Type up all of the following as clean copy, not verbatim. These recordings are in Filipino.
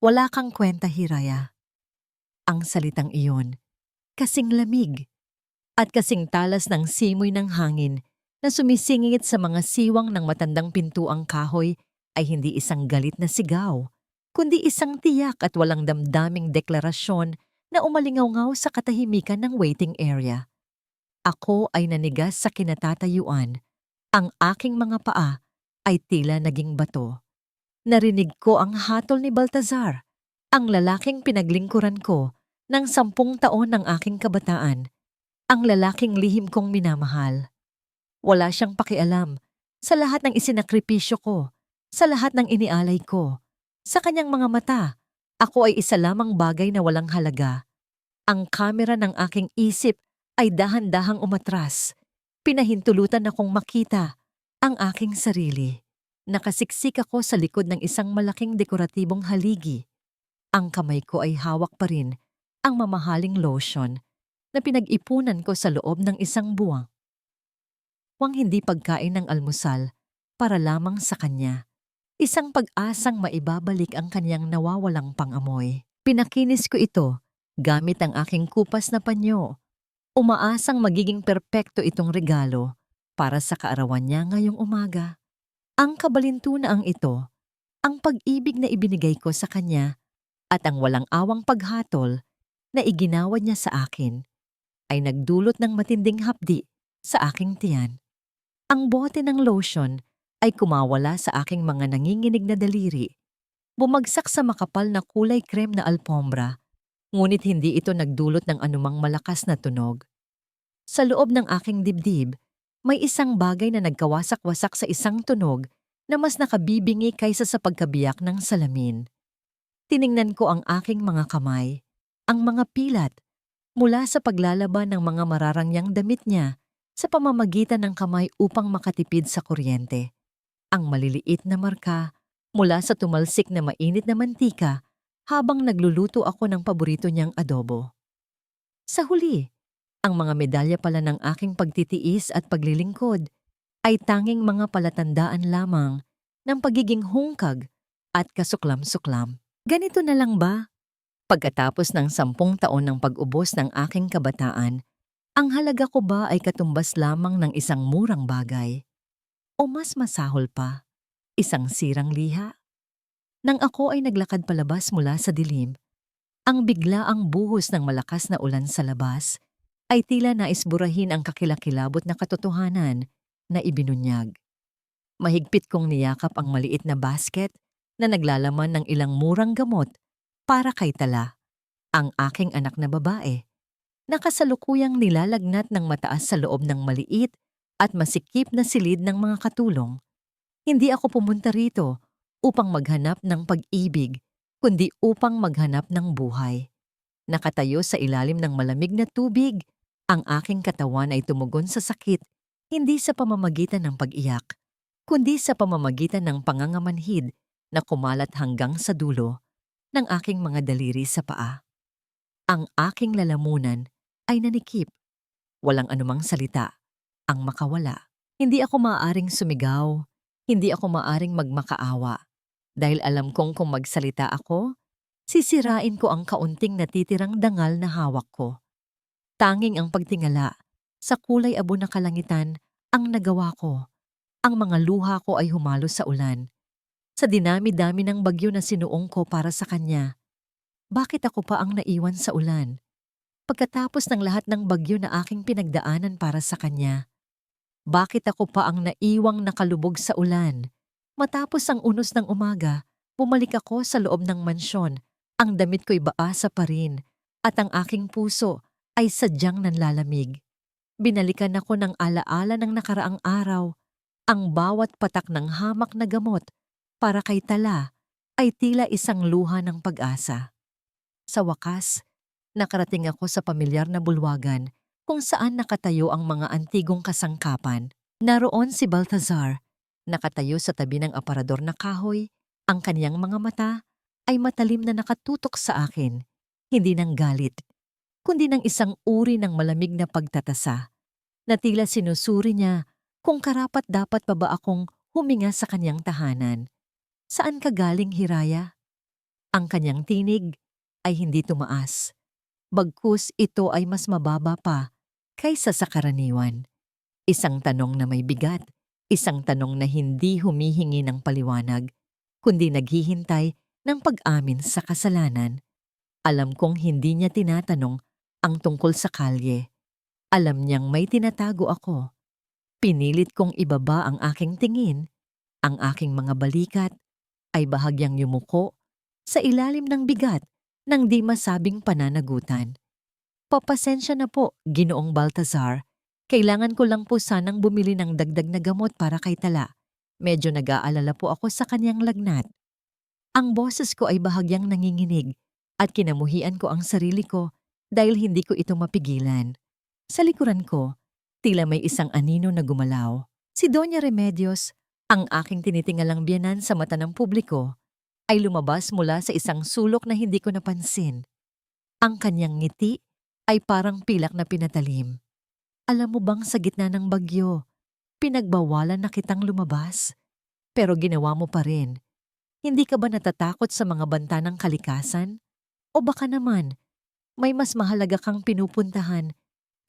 Wala kang kwenta, Hiraya. Ang salitang iyon, kasing lamig at kasing talas ng simoy ng hangin na sumisingit sa mga siwang ng matandang pintuang kahoy ay hindi isang galit na sigaw, kundi isang tiyak at walang damdaming deklarasyon na umalingaw sa katahimikan ng waiting area. Ako ay nanigas sa kinatatayuan. Ang aking mga paa ay tila naging bato. Narinig ko ang hatol ni Baltazar, ang lalaking pinaglingkuran ko ng 10 taon ng aking kabataan, ang lalaking lihim kong minamahal. Wala siyang pakialam sa lahat ng isinakripisyo ko, sa lahat ng inialay ko. Sa kanyang mga mata, ako ay isa lamang bagay na walang halaga. Ang kamera ng aking isip ay dahan-dahang umatras. Pinahintulutan akong makita ang aking sarili. Nakasiksik ako sa likod ng isang malaking dekoratibong haligi. Ang kamay ko ay hawak pa rin ang mamahaling lotion na pinag-ipunan ko sa loob ng isang buwang. Hindi pagkain ng almusal para lamang sa kanya. Isang pag-asang maibabalik ang kanyang nawawalang pangamoy. Pinakinis ko ito gamit ang aking kupas na panyo. Umaasang magiging perpekto itong regalo para sa kaarawan niya ngayong umaga. Ang kabalintunaang ito, ang pag-ibig na ibinigay ko sa kanya at ang walang awang paghatol na iginawad niya sa akin ay nagdulot ng matinding hapdi sa aking tiyan. Ang bote ng lotion ay kumawala sa aking mga nanginginig na daliri. Bumagsak sa makapal na kulay krem na alpombra, ngunit hindi ito nagdulot ng anumang malakas na tunog. Sa loob ng aking dibdib, may isang bagay na nagkawasak-wasak sa isang tunog na mas nakabibingi kaysa sa pagkabiyak ng salamin. Tiningnan ko ang aking mga kamay, ang mga pilat, mula sa paglalaban ng mga mararangyang damit niya sa pamamagitan ng kamay upang makatipid sa kuryente. Ang maliliit na marka mula sa tumalsik na mainit na mantika habang nagluluto ako ng paborito niyang adobo. Sa huli, ang mga medalya pala ng aking pagtitiis at paglilingkod ay tanging mga palatandaan lamang ng pagiging hungkag at kasuklam-suklam. Ganito na lang ba? Pagkatapos ng 10 taon ng pag-ubos ng aking kabataan, ang halaga ko ba ay katumbas lamang ng isang murang bagay? O mas masahol pa, isang sirang liha? Nang ako ay naglakad palabas mula sa dilim, ang biglaang buhos ng malakas na ulan sa labas ay tila naisburahin ang kakilakilabot na katotohanan na ibinunyag. Mahigpit kong niyakap ang maliit na basket na naglalaman ng ilang murang gamot para kay Tala, ang aking anak na babae, na kasalukuyang nilalagnat ng mataas sa loob ng maliit at masikip na silid ng mga katulong. Hindi ako pumunta rito upang maghanap ng pag-ibig, kundi upang maghanap ng buhay. Nakatayo sa ilalim ng malamig na tubig, ang aking katawan ay tumugon sa sakit, hindi sa pamamagitan ng pag-iyak, kundi sa pamamagitan ng pangangamanhid na kumalat hanggang sa dulo ng aking mga daliri sa paa. Ang aking lalamunan ay nanikip. Walang anumang salita ang makawala. Hindi ako maaaring sumigaw, hindi ako maaaring magmakaawa. Dahil alam kong kung magsalita ako, sisirain ko ang kaunting natitirang dangal na hawak ko. Tanging ang pagtingala sa kulay abo na kalangitan ang nagawa ko. Ang mga luha ko ay humalo sa ulan. Sa dinami-dami ng bagyo na sinuong ko para sa kanya, bakit ako pa ang naiwan sa ulan? Pagkatapos ng lahat ng bagyo na aking pinagdaanan para sa kanya, bakit ako pa ang naiwang nakalubog sa ulan? Matapos ang unos ng umaga, bumalik ako sa loob ng mansyon. Ang damit ko'y baasa pa rin at ang aking puso ay sadyang nanlalamig. Binalikan ako ng alaala ng nakaraang araw. Ang bawat patak ng hamak na gamot para kay Tala ay tila isang luha ng pag-asa. Sa wakas, nakarating ako sa pamilyar na bulwagan kung saan nakatayo ang mga antigong kasangkapan. Naroon si Baltazar, nakatayo sa tabi ng aparador na kahoy. Ang kaniyang mga mata ay matalim na nakatutok sa akin, hindi ng galit, kundi ng isang uri ng malamig na pagtatasa, na tila sinusuri niya kung karapat-dapat pa ba akong huminga sa kaniyang tahanan. Saan ka galing, Hiraya? Ang kanyang tinig ay hindi tumaas. Bagkus ito ay mas mababa pa kaysa sa karaniwan. Isang tanong na may bigat, isang tanong na hindi humihingi ng paliwanag, kundi naghihintay ng pag-amin sa kasalanan. Alam kong hindi niya tinatanong ang tungkol sa kalye. Alam niyang may tinatago ako. Pinilit kong ibaba ang aking tingin. Ang aking mga balikat ay bahagyang yumuko sa ilalim ng bigat ng di masabing pananagutan. Papasensya na po, Ginoong Baltazar. Kailangan ko lang po sanang bumili ng dagdag na gamot para kay Tala. Medyo nag-aalala po ako sa kanyang lagnat. Ang boses ko ay bahagyang nanginginig at kinamuhian ko ang sarili ko dahil hindi ko ito mapigilan. Sa likuran ko, tila may isang anino na gumalaw. Si Doña Remedios, ang aking tinitingalang biyanan sa mata ng publiko, ay lumabas mula sa isang sulok na hindi ko napansin. Ang kanyang ngiti ay parang pilak na pinatalim. Alam mo bang sa gitna ng bagyo, pinagbawalan na kitang lumabas? Pero ginawa mo pa rin. Hindi ka ba natatakot sa mga banta ng kalikasan? O baka naman, may mas mahalaga kang pinupuntahan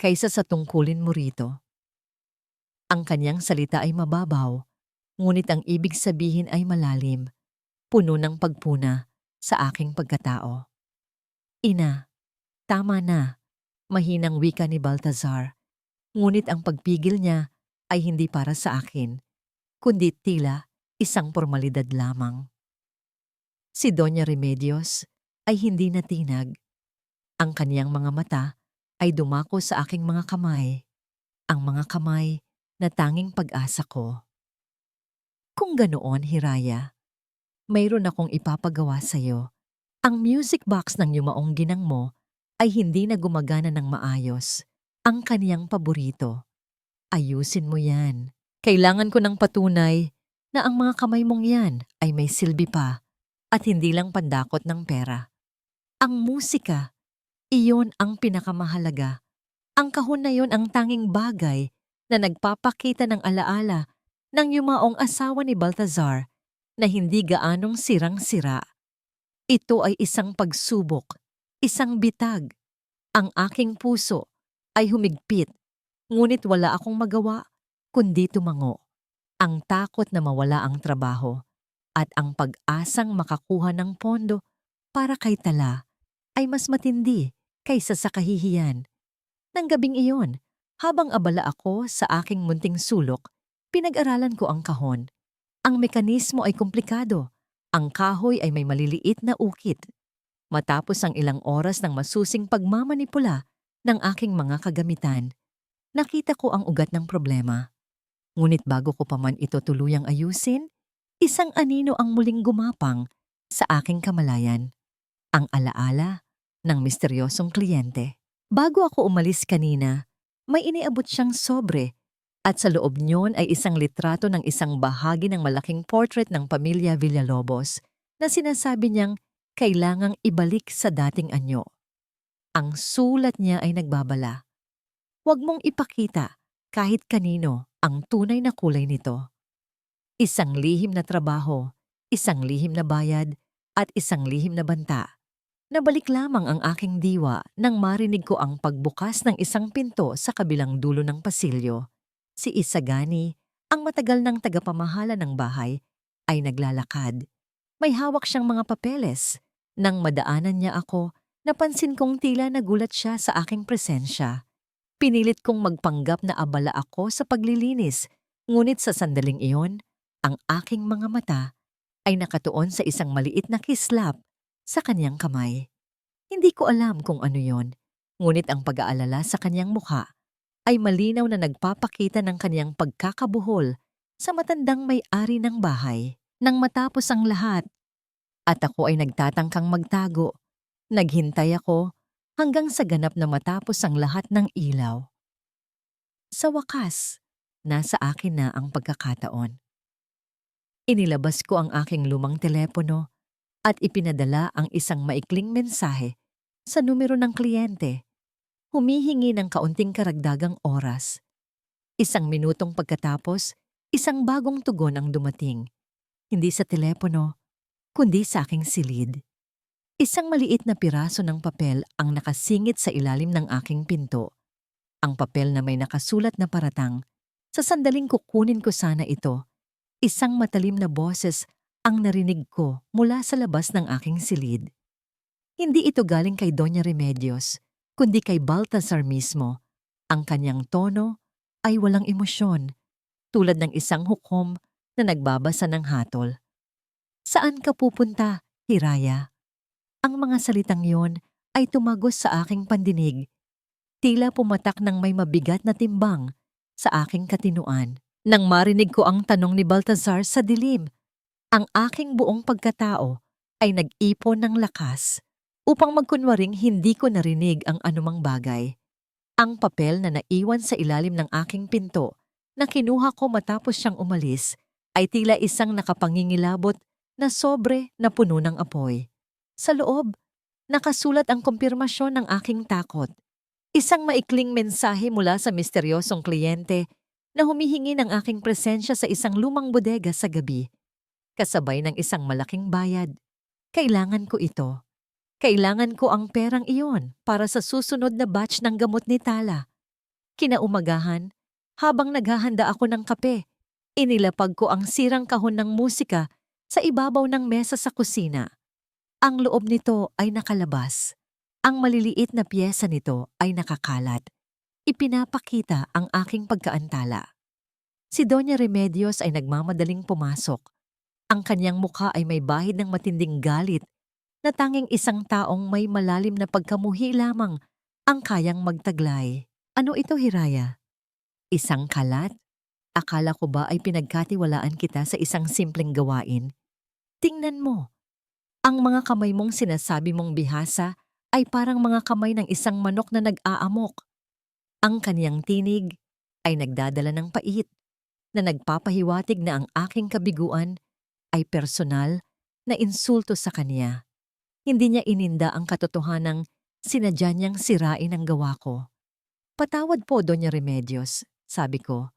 kaysa sa tungkulin mo rito? Ang kanyang salita ay mababaw, ngunit ang ibig sabihin ay malalim, puno ng pagpuna sa aking pagkatao. Ina, tama na, mahinang wika ni Baltazar. Ngunit ang pagpigil niya ay hindi para sa akin, kundi tila isang pormalidad lamang. Si Doña Remedios ay hindi natinag. Ang kaniyang mga mata ay dumako sa aking mga kamay, ang mga kamay na tanging pag-asa ko. Kung ganoon, Hiraya, mayroon akong ipapagawa sa iyo. Ang music box ng yumaong ginang mo ay hindi na gumagana ng maayos. Ang kaniyang paborito. Ayusin mo yan. Kailangan ko ng patunay na ang mga kamay mong yan ay may silbi pa at hindi lang pandakot ng pera. Ang musika, iyon ang pinakamahalaga. Ang kahon na yon ang tanging bagay na nagpapakita ng alaala ng yumaong asawa ni Baltazar na hindi gaanong sirang-sira. Ito ay isang pagsubok, isang bitag. Ang aking puso ay humigpit, ngunit wala akong magawa kundi tumango. Ang takot na mawala ang trabaho at ang pag-asang makakuha ng pondo para kay Tala ay mas matindi kaysa sa kahihiyan. Nang gabing iyon, habang abala ako sa aking munting sulok, pinag-aralan ko ang kahon. Ang mekanismo ay komplikado. Ang kahoy ay may maliliit na ukit. Matapos ang ilang oras ng masusing pagmamanipula ng aking mga kagamitan, nakita ko ang ugat ng problema. Ngunit bago ko pa man ito tuluyang ayusin, isang anino ang muling gumapang sa aking kamalayan. Ang alaala ng misteryosong kliyente. Bago ako umalis kanina, may iniabot siyang sobre at sa loob niyon ay isang litrato ng isang bahagi ng malaking portrait ng pamilya Villalobos na sinasabi niyang kailangang ibalik sa dating anyo. Ang sulat niya ay nagbabala. Huwag mong ipakita kahit kanino ang tunay na kulay nito. Isang lihim na trabaho, isang lihim na bayad, at isang lihim na banta. Nabalik lamang ang aking diwa nang marinig ko ang pagbukas ng isang pinto sa kabilang dulo ng pasilyo. Si Isagani, ang matagal ng tagapamahala ng bahay, ay naglalakad. May hawak siyang mga papeles. Nang madaanan niya ako, napansin kong tila nagulat siya sa aking presensya. Pinilit kong magpanggap na abala ako sa paglilinis, ngunit sa sandaling iyon, ang aking mga mata ay nakatuon sa isang maliit na kislap sa kanyang kamay. Hindi ko alam kung ano yon, ngunit ang pag-aalala sa kanyang mukha ay malinaw na nagpapakita ng kanyang pagkakabuhol sa matandang may-ari ng bahay. Nang matapos ang lahat, at ako ay nagtatangkang magtago, naghintay ako hanggang sa ganap na matapos ang lahat ng ilaw. Sa wakas, nasa akin na ang pagkakataon. Inilabas ko ang aking lumang telepono at ipinadala ang isang maikling mensahe sa numero ng kliyente. Humihingi ng kaunting karagdagang oras. 1 minutong pagkatapos, isang bagong tugon ang dumating. Hindi sa telepono, kundi sa aking silid. Isang maliit na piraso ng papel ang nakasingit sa ilalim ng aking pinto. Ang papel na may nakasulat na paratang. Sa sandaling kukunin ko sana ito, isang matalim na boses ang narinig ko mula sa labas ng aking silid. Hindi ito galing kay Doña Remedios, kundi kay Baltasar mismo. Ang kanyang tono ay walang emosyon, tulad ng isang hukom na nagbabasa ng hatol. Saan ka pupunta, Hiraya? Ang mga salitang yon ay tumagos sa aking pandinig, tila pumatak ng may mabigat na timbang sa aking katinuan. Nang marinig ko ang tanong ni Baltasar sa dilim, ang aking buong pagkatao ay nag-ipon ng lakas upang magkunwaring hindi ko narinig ang anumang bagay. Ang papel na naiwan sa ilalim ng aking pinto na kinuha ko matapos siyang umalis ay tila isang nakapangingilabot na sobre na puno ng apoy. Sa loob, nakasulat ang kumpirmasyon ng aking takot. Isang maikling mensahe mula sa misteryosong kliyente na humihingi ng aking presensya sa isang lumang bodega sa gabi. Kasabay ng isang malaking bayad. Kailangan ko ito. Kailangan ko ang perang iyon para sa susunod na batch ng gamot ni Tala. Kinaumagahan, habang naghahanda ako ng kape, inilapag ko ang sirang kahon ng musika sa ibabaw ng mesa sa kusina. Ang loob nito ay nakalabas. Ang maliliit na piyesa nito ay nakakalat. Ipinapakita ang aking pagkaantala. Si Doña Remedios ay nagmamadaling pumasok. Ang kanyang mukha ay may bahid ng matinding galit na tanging isang taong may malalim na pagkamuhi lamang ang kayang magtaglay. Ano ito, Hiraya? Isang kalat? Akala ko ba ay pinagkatiwalaan kita sa isang simpleng gawain? Tingnan mo. Ang mga kamay mong sinasabi mong bihasa ay parang mga kamay ng isang manok na nag-aamok. Ang kaniyang tinig ay nagdadala ng pait na nagpapahiwatig na ang aking kabiguan ay personal na insulto sa kaniya. Hindi niya ininda ang katotohanang sinadya niyang sirain ang gawa ko. Patawad po, Doña Remedios, sabi ko.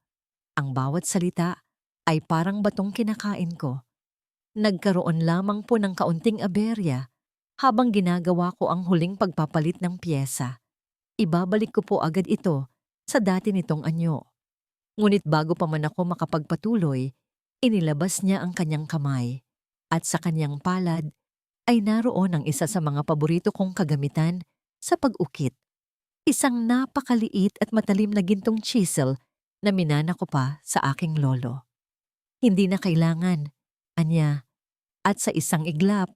Ang bawat salita ay parang batong kinakain ko. Nagkaroon lamang po ng kaunting aberya habang ginagawa ko ang huling pagpapalit ng piyesa. Ibabalik ko po agad ito sa dati nitong anyo. Ngunit bago pa man ako makapagpatuloy, inilabas niya ang kanyang kamay at sa kanyang palad ay naroon ang isa sa mga paborito kong kagamitan sa pag-ukit. Isang napakaliit at matalim na gintong chisel na minana ko pa sa aking lolo. Hindi na kailangan, anya, at sa isang iglap,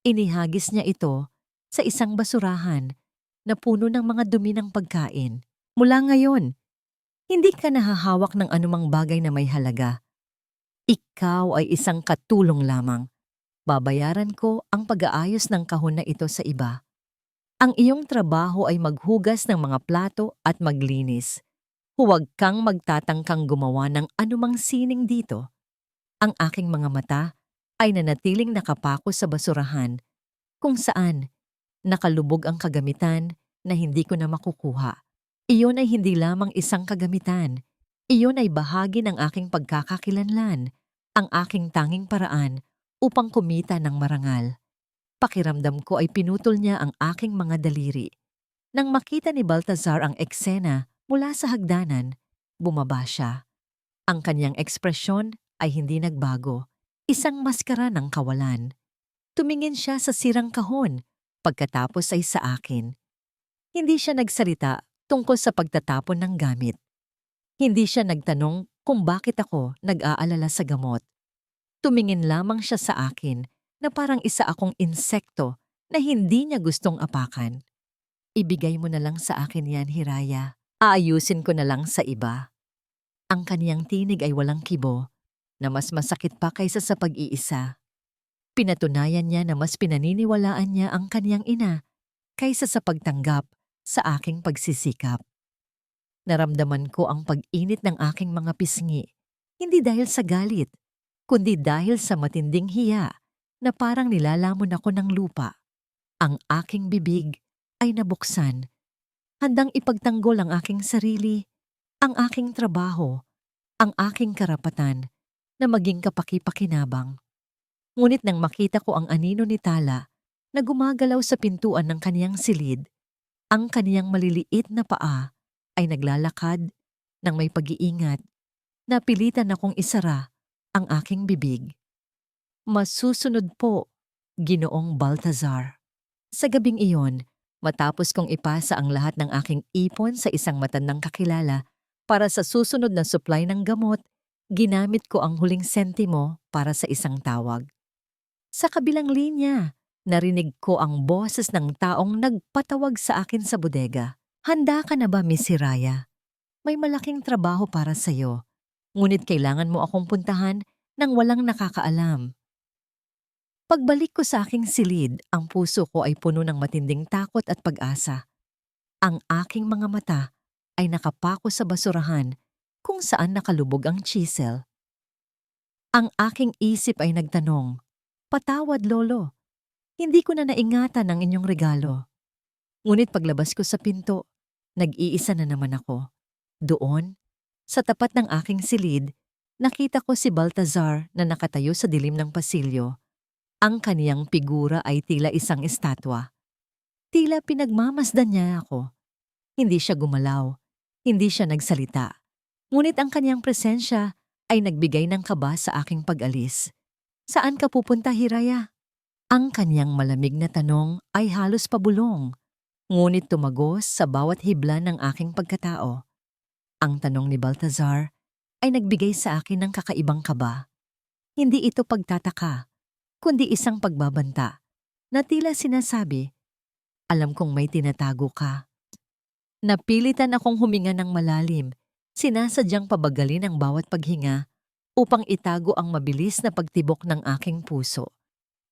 inihagis niya ito sa isang basurahan na puno ng mga dumi ng pagkain. Mula ngayon, hindi ka nahahawak ng anumang bagay na may halaga. Ikaw ay isang katulong lamang. Babayaran ko ang pag-aayos ng kahon na ito sa iba. Ang iyong trabaho ay maghugas ng mga plato at maglinis. Huwag kang magtatangkang gumawa ng anumang sining dito. Ang aking mga mata ay nanatiling nakapako sa basurahan, kung saan nakalubog ang kagamitan na hindi ko na makukuha. Iyon ay hindi lamang isang kagamitan. Iyon ay bahagi ng aking pagkakakilanlan, ang aking tanging paraan upang kumita ng marangal. Pakiramdam ko ay pinutol niya ang aking mga daliri. Nang makita ni Baltasar ang eksena mula sa hagdanan, bumaba siya. Ang kanyang ekspresyon ay hindi nagbago. Isang maskara ng kawalan. Tumingin siya sa sirang kahon, pagkatapos ay sa akin. Hindi siya nagsalita tungkol sa pagtatapon ng gamit. Hindi siya nagtanong kung bakit ako nag-aalala sa gamot. Tumingin lamang siya sa akin na parang isa akong insekto na hindi niya gustong apakan. Ibigay mo na lang sa akin yan, Hiraya. Aayusin ko na lang sa iba. Ang kaniyang tinig ay walang kibo, na mas masakit pa kaysa sa pag-iisa. Pinatunayan niya na mas pinaniniwalaan niya ang kaniyang ina kaysa sa pagtanggap sa aking pagsisikap. Naramdaman ko ang pag-init ng aking mga pisngi, hindi dahil sa galit, kundi dahil sa matinding hiya na parang nilalamon ako ng lupa. Ang aking bibig ay nabuksan, handang ipagtanggol ang aking sarili, ang aking trabaho, ang aking karapatan, na maging kapaki-pakinabang. Ngunit nang makita ko ang anino ni Tala, na gumagalaw sa pintuan ng kaniyang silid. Ang kaniyang maliliit na paa ay naglalakad ng may pag-iingat. Napilitan akong isara ang aking bibig. Masusunod po, Ginoong Baltazar. Sa gabing iyon, matapos kong ipasa ang lahat ng aking ipon sa isang matandang kakilala para sa susunod na supply ng gamot, ginamit ko ang huling sentimo para sa isang tawag. Sa kabilang linya, narinig ko ang boses ng taong nagpatawag sa akin sa bodega. Handa ka na ba, Miss Hiraya? May malaking trabaho para sa'yo, ngunit kailangan mo akong puntahan nang walang nakakaalam. Pagbalik ko sa aking silid, ang puso ko ay puno ng matinding takot at pag-asa. Ang aking mga mata ay nakapako sa basurahan kung saan nakalubog ang chisel. Ang aking isip ay nagtanong, "Patawad, Lolo. Hindi ko na naingatan ang inyong regalo." Ngunit paglabas ko sa pinto, nag-iisa na naman ako. Doon, sa tapat ng aking silid, nakita ko si Baltazar na nakatayo sa dilim ng pasilyo. Ang kaniyang figura ay tila isang estatwa. Tila pinagmamasdan niya ako. Hindi siya gumalaw, hindi siya nagsalita. Ngunit ang kaniyang presensya ay nagbigay ng kaba sa aking pag-alis. "Saan ka pupunta, Hiraya?" Ang kaniyang malamig na tanong ay halos pabulong, ngunit tumagos sa bawat hibla ng aking pagkatao. Ang tanong ni Baltazar ay nagbigay sa akin ng kakaibang kaba. Hindi ito pagtataka, kundi isang pagbabanta na tila sinasabi, "Alam kong may tinatago ka." Napilitan akong huminga ng malalim, sinasadyang pabagalin ang bawat paghinga upang itago ang mabilis na pagtibok ng aking puso.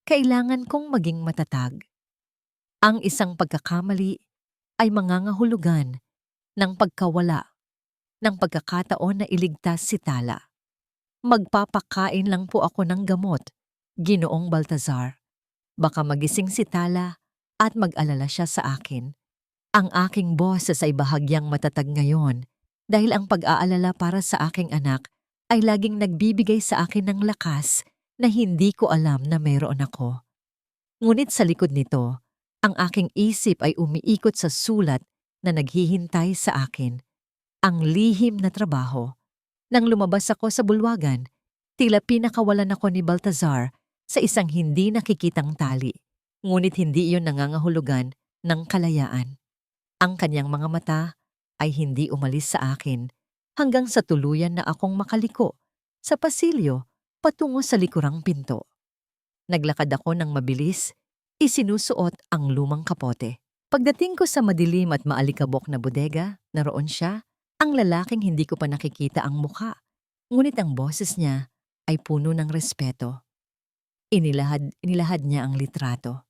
Kailangan kong maging matatag. Ang isang pagkakamali ay mangangahulugan ng pagkawala ng pagkakataon na iligtas si Tala. "Magpapakain lang po ako ng gamot, Ginoong Baltazar. Baka magising si Tala at mag-alala siya sa akin." Ang aking boses ay bahagyang matatag ngayon dahil ang pag-aalala para sa aking anak ay laging nagbibigay sa akin ng lakas na hindi ko alam na mayroon ako. Ngunit sa likod nito, ang aking isip ay umiikot sa sulat na naghihintay sa akin. Ang lihim na trabaho. Nang lumabas ako sa bulwagan, tila pinakawalan ako ni Baltazar sa isang hindi nakikitang tali. Ngunit hindi iyon nangangahulugan ng kalayaan. Ang kanyang mga mata ay hindi umalis sa akin hanggang sa tuluyan na akong makaliko sa pasilyo patungo sa likurang pinto. Naglakad ako ng mabilis, isinusuot ang lumang kapote. Pagdating ko sa madilim at maalikabok na bodega, naroon siya, ang lalaking hindi ko pa nakikita ang muka. Ngunit ang boses niya ay puno ng respeto. Inilahad niya ang litrato.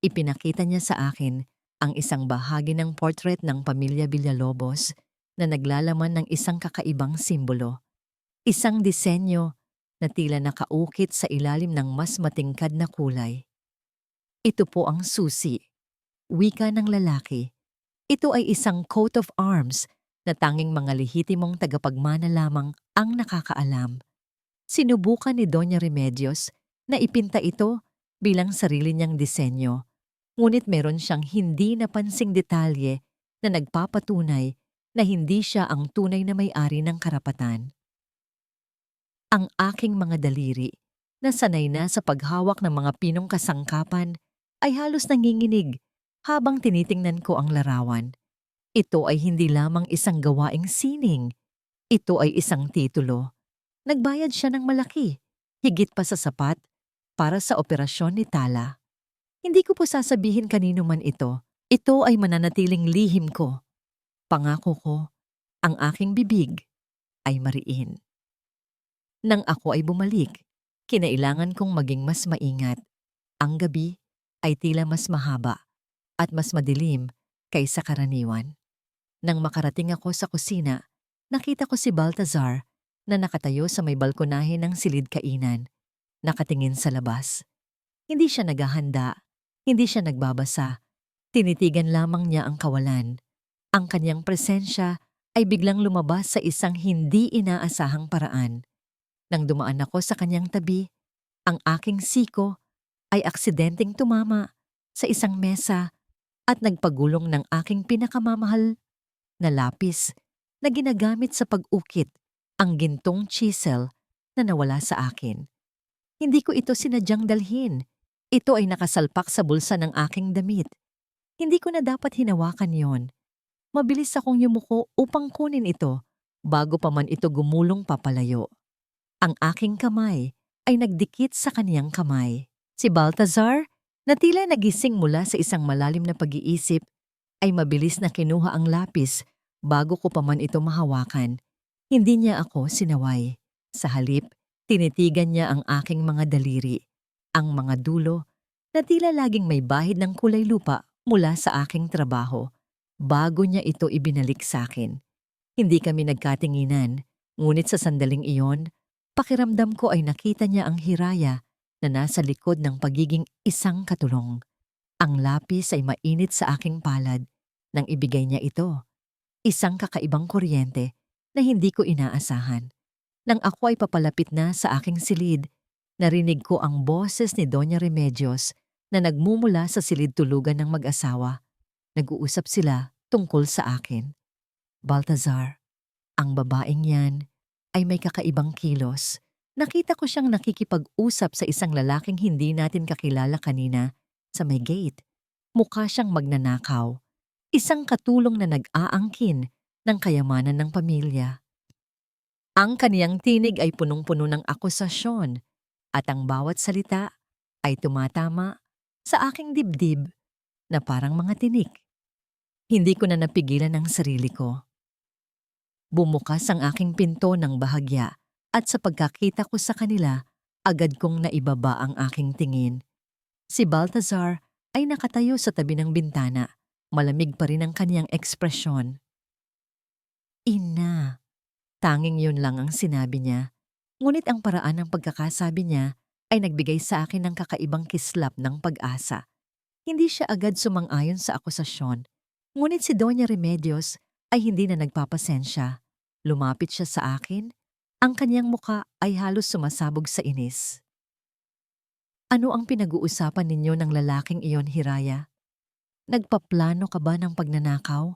Ipinakita niya sa akin ang isang bahagi ng portrait ng pamilya Villalobos na naglalaman ng isang kakaibang simbolo. Isang disenyo na tila nakaukit sa ilalim ng mas matingkad na kulay. "Ito po ang susi," wika ng lalaki. "Ito ay isang coat of arms na tanging mga lehitimong tagapagmana lamang ang nakakaalam." Sinubukan ni Doña Remedios na ipinta ito bilang sarili niyang disenyo. Ngunit meron siyang hindi napansing detalye na nagpapatunay na hindi siya ang tunay na may-ari ng karapatan. Ang aking mga daliri, na sanay na sa paghawak ng mga pinong kasangkapan, ay halos nanginginig habang tinitingnan ko ang larawan. Ito ay hindi lamang isang gawaing sining. Ito ay isang titulo. Nagbayad siya ng malaki, higit pa sa sapat, para sa operasyon ni Tala. Hindi ko po sasabihin kanino man ito. Ito ay mananatiling lihim ko. Pangako ko, ang aking bibig ay mariin. Nang ako ay bumalik, kinailangan kong maging mas maingat. Ang gabi ay tila mas mahaba at mas madilim kaysa karaniwan. Nang makarating ako sa kusina, nakita ko si Baltazar na nakatayo sa may balkonahe ng silid kainan, nakatingin sa labas. Hindi siya naghahanda. Hindi siya nagbabasa. Tinitigan lamang niya ang kawalan. Ang kanyang presensya ay biglang lumabas sa isang hindi inaasahang paraan. Nang dumaan ako sa kanyang tabi, ang aking siko ay aksidenteng tumama sa isang mesa at nagpagulong ng aking pinakamamahal na lapis na ginagamit sa pag-ukit, ang gintong chisel na nawala sa akin. Hindi ko ito sinadyang dalhin. Ito ay nakasalpak sa bulsa ng aking damit. Hindi ko na dapat hinawakan yon. Mabilis akong yumuko upang kunin ito bago pa man ito gumulong papalayo. Ang aking kamay ay nagdikit sa kaniyang kamay. Si Baltazar, na tila nagising mula sa isang malalim na pag-iisip, ay mabilis na kinuha ang lapis bago ko pa man ito mahawakan. Hindi niya ako sinaway. Sa halip, tinitigan niya ang aking mga daliri, ang mga dulo, na tila laging may bahid ng kulay lupa mula sa aking trabaho, bago niya ito ibinalik sa akin. Hindi kami nagkatinginan, ngunit sa sandaling iyon, pakiramdam ko ay nakita niya ang hiraya na nasa likod ng pagiging isang katulong. Ang lapis ay mainit sa aking palad nang ibigay niya ito. Isang kakaibang kuryente na hindi ko inaasahan. Nang ako ay papalapit na sa aking silid, narinig ko ang boses ni Doña Remedios na nagmumula sa silid tulugan ng mag-asawa. Nag-uusap sila tungkol sa akin. Baltazar, ang babaeng yan ay may kakaibang kilos. Nakita ko siyang nakikipag-usap sa isang lalaking hindi natin kakilala kanina sa may gate. Mukha siyang magnanakaw. Isang katulong na nag-aangkin ng kayamanan ng pamilya. Ang kaniyang tinig ay punong-puno ng akusasyon at ang bawat salita ay tumatama sa aking dibdib na parang mga tinik. Hindi ko na napigilan ang sarili ko. Bumukas ang aking pinto ng bahagya at sa pagkakita ko sa kanila, agad kong naibaba ang aking tingin. Si Baltazar ay nakatayo sa tabi ng bintana. Malamig pa rin ang kaniyang ekspresyon. Ina. Tanging yun lang ang sinabi niya. Ngunit ang paraan ng pagkakasabi niya ay nagbigay sa akin ng kakaibang kislap ng pag-asa. Hindi siya agad sumang-ayon sa akusasyon. Ngunit si Doña Remedios ay hindi na nagpapasensya. Lumapit siya sa akin. Ang kaniyang muka ay halos sumasabog sa inis. Ano ang pinag-uusapan ninyo ng lalaking iyon, Hiraya? Nagpaplano ka ba ng pagnanakaw?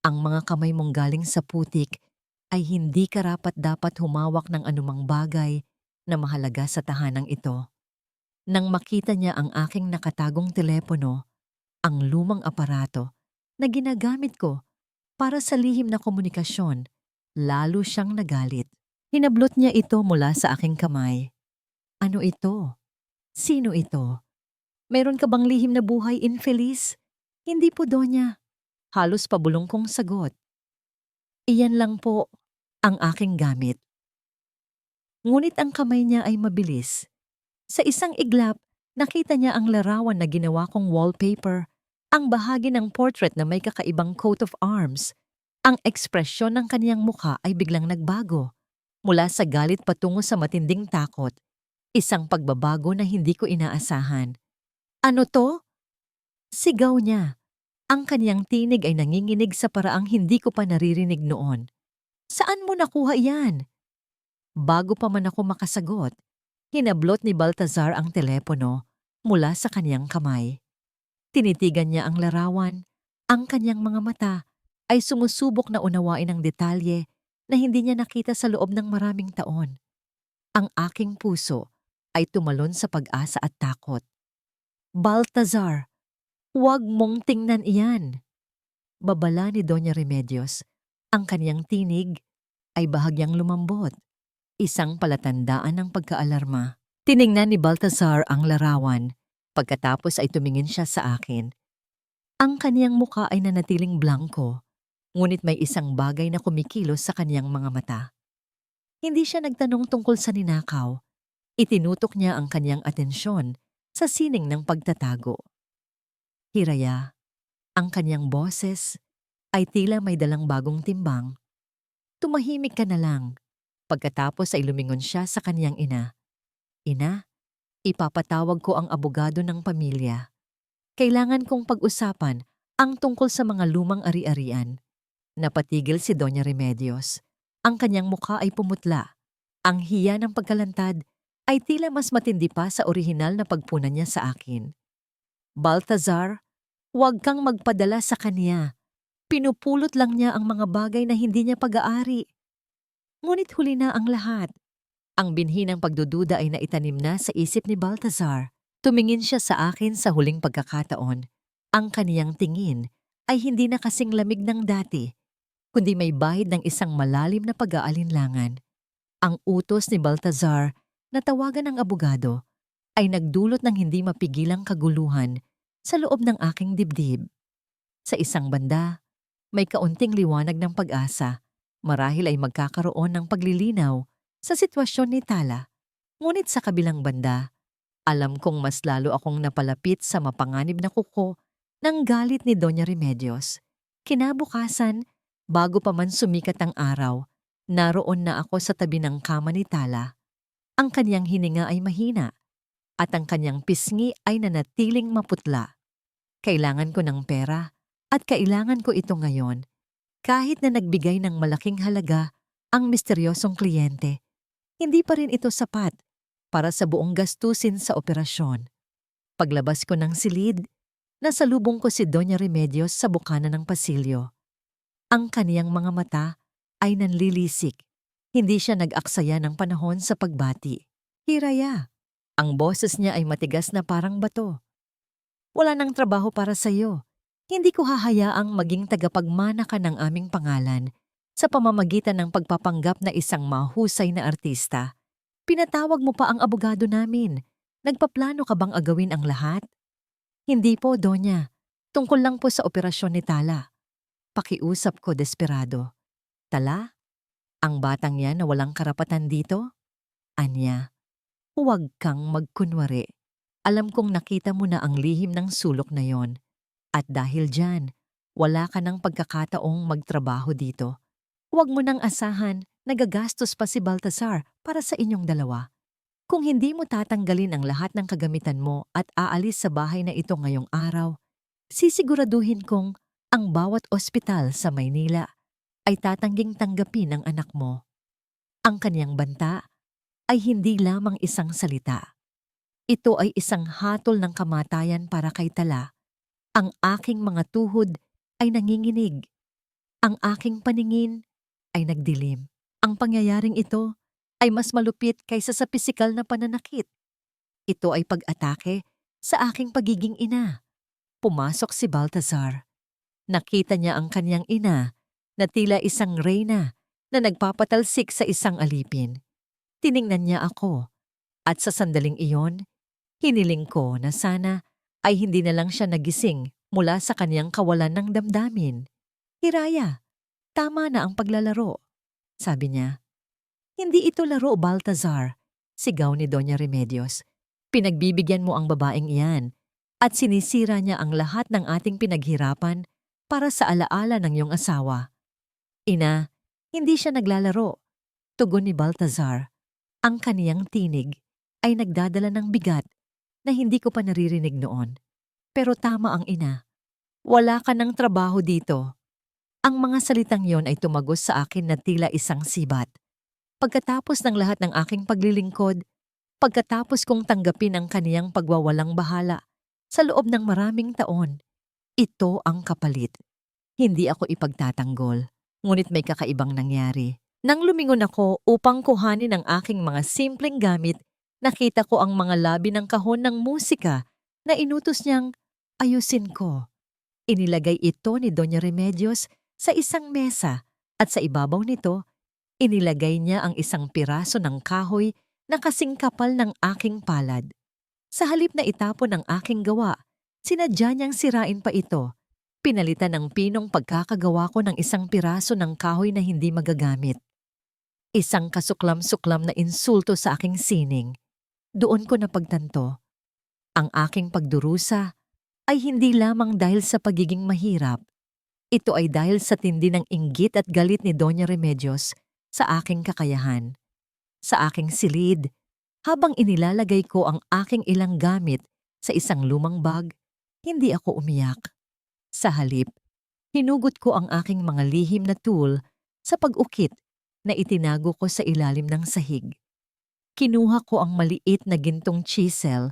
Ang mga kamay mong galing sa putik ay hindi karapat-dapat humawak ng anumang bagay na mahalaga sa tahanang ito. Nang makita niya ang aking nakatagong telepono, ang lumang aparato na ginagamit ko para sa lihim na komunikasyon, lalo siyang nagalit. Hinablot niya ito mula sa aking kamay. Ano ito? Sino ito? Meron ka bang lihim na buhay, infeliz? Hindi po, Donya. Halos pabulong kong sagot. Iyan lang po ang aking gamit. Ngunit ang kamay niya ay mabilis. Sa isang iglap, nakita niya ang larawan na ginawa kong wallpaper, ang bahagi ng portrait na may kakaibang coat of arms. Ang ekspresyon ng kaniyang mukha ay biglang nagbago. Mula sa galit patungo sa matinding takot, isang pagbabago na hindi ko inaasahan. Ano to? Sigaw niya. Ang kaniyang tinig ay nanginginig sa paraang hindi ko pa naririnig noon. Saan mo nakuha yan? Bago pa man ako makasagot, hinablot ni Baltazar ang telepono mula sa kaniyang kamay. Tinitigan niya ang larawan. Ang kaniyang mga mata ay sumusubok na unawain ang detalye na hindi niya nakita sa loob ng maraming taon. Ang aking puso ay tumalon sa pag-asa at takot. Baltazar, huwag mong tingnan iyan. Babala ni Doña Remedios. Ang kaniyang tinig ay bahagyang lumambot. Isang palatandaan ng pagkaalarma. Tiningnan ni Baltazar ang larawan. Pagkatapos ay tumingin siya sa akin. Ang kaniyang muka ay nanatiling blanko, ngunit may isang bagay na kumikilos sa kaniyang mga mata. Hindi siya nagtanong tungkol sa ninakaw. Itinutok niya ang kaniyang atensyon sa sining ng pagtatago. Hiraya, ang kaniyang boses ay tila may dalang bagong timbang. Tumahimik ka na lang. Pagkatapos ay lumingon siya sa kaniyang ina. Ina, ipapatawag ko ang abogado ng pamilya. Kailangan kong pag-usapan ang tungkol sa mga lumang ari-arian. Napatigil si Doña Remedios. Ang kanyang mukha ay pumutla. Ang hiya ng pagkalantad ay tila mas matindi pa sa orihinal na pagpuna niya sa akin. Baltazar, huwag kang magpadala sa kanya. Pinupulot lang niya ang mga bagay na hindi niya pag-aari. Ngunit huli na ang lahat. Ang binhi ng pagdududa ay naitanim na sa isip ni Baltazar. Tumingin siya sa akin sa huling pagkakataon. Ang kaniyang tingin ay hindi na kasing lamig ng dati, kundi may bahid ng isang malalim na pag-aalinlangan. Ang utos ni Baltazar na tawagan ng abogado ay nagdulot ng hindi mapigilang kaguluhan sa loob ng aking dibdib. Sa isang banda, may kaunting liwanag ng pag-asa. Marahil ay magkakaroon ng paglilinaw sa sitwasyon ni Tala. Ngunit sa kabilang banda, alam kong mas lalo akong napalapit sa mapanganib na kuko ng galit ni Doña Remedios. Kinabukasan, bago pa man sumikat ang araw, naroon na ako sa tabi ng kama ni Tala. Ang kanyang hininga ay mahina at ang kanyang pisngi ay nanatiling maputla. Kailangan ko ng pera at kailangan ko ito ngayon. Kahit na nagbigay ng malaking halaga ang misteryosong kliyente, hindi pa rin ito sapat para sa buong gastusin sa operasyon. Paglabas ko ng silid, nasalubong ko si Doña Remedios sa bukana ng pasilyo. Ang kaniyang mga mata ay nanlilisik. Hindi siya nag-aksaya ng panahon sa pagbati. Hiraya. Ang boses niya ay matigas na parang bato. Wala nang trabaho para sa iyo. Hindi ko hahayaang maging tagapagmana ka ng aming pangalan sa pamamagitan ng pagpapanggap na isang mahusay na artista. Pinatawag mo pa ang abogado namin. Nagpaplano ka bang agawin ang lahat? Hindi po, Donya. Tungkol lang po sa operasyon ni Tala. Pakiusap ko desperado. Tala? Ang batang yan na walang karapatan dito? Anya, huwag kang magkunwari. Alam kong nakita mo na ang lihim ng sulok na yon. At dahil dyan, wala ka ng pagkakataong magtrabaho dito. Huwag mo nang asahan, nagagastos pa si Baltazar para sa inyong dalawa. Kung hindi mo tatanggalin ang lahat ng kagamitan mo at aalis sa bahay na ito ngayong araw, sisiguraduhin kong ang bawat ospital sa Maynila ay tatangging tanggapin ang anak mo. Ang kanyang banta ay hindi lamang isang salita. Ito ay isang hatol ng kamatayan para kay Tala. Ang aking mga tuhod ay nanginginig. Ang aking paningin ay nagdilim. Ang pangyayaring ito ay mas malupit kaysa sa pisikal na pananakit. Ito ay pag-atake sa aking pagiging ina. Pumasok si Baltazar. Nakita niya ang kanyang ina na tila isang reyna na nagpapatalsik sa isang alipin. Tiningnan niya ako at sa sandaling iyon, hiniling ko na sana ay hindi na lang siya nagising mula sa kanyang kawalan ng damdamin. Hiraya, tama na ang paglalaro, sabi niya. Hindi ito laro, Baltazar, sigaw ni Doña Remedios. Pinagbibigyan mo ang babaeng iyan at sinisira niya ang lahat ng ating pinaghirapan para sa alaala ng iyong asawa. Ina, hindi siya naglalaro. Tugon ni Baltazar. Ang kaniyang tinig ay nagdadala ng bigat na hindi ko pa naririnig noon. Pero tama ang ina. Wala ka ng trabaho dito. Ang mga salitang yon ay tumagos sa akin na tila isang sibat. Pagkatapos ng lahat ng aking paglilingkod, pagkatapos kong tanggapin ang kaniyang pagwawalang bahala sa loob ng maraming taon, ito ang kapalit. Hindi ako ipagtatanggol, ngunit may kakaibang nangyari. Nang lumingon ako upang kuhanin ang aking mga simpleng gamit, nakita ko ang mga labi ng kahon ng musika na inutos niyang ayusin ko. Inilagay ito ni Doña Remedios sa isang mesa at sa ibabaw nito, inilagay niya ang isang piraso ng kahoy na kasing kapal ng aking palad. Sa halip na itapon ang aking gawa, sinadya niyang sirain pa ito. Pinalitan ng pinong pagkakagawa ko ng isang piraso ng kahoy na hindi magagamit. Isang kasuklam-suklam na insulto sa aking sining. Doon ko napagtanto. Ang aking pagdurusa ay hindi lamang dahil sa pagiging mahirap. Ito ay dahil sa tindi ng inggit at galit ni Doña Remedios sa aking kakayahan. Sa aking silid, habang inilalagay ko ang aking ilang gamit sa isang lumang bag, hindi ako umiyak. Sa halip, hinugot ko ang aking mga lihim na tool sa pag-ukit na itinago ko sa ilalim ng sahig. Kinuha ko ang maliit na gintong chisel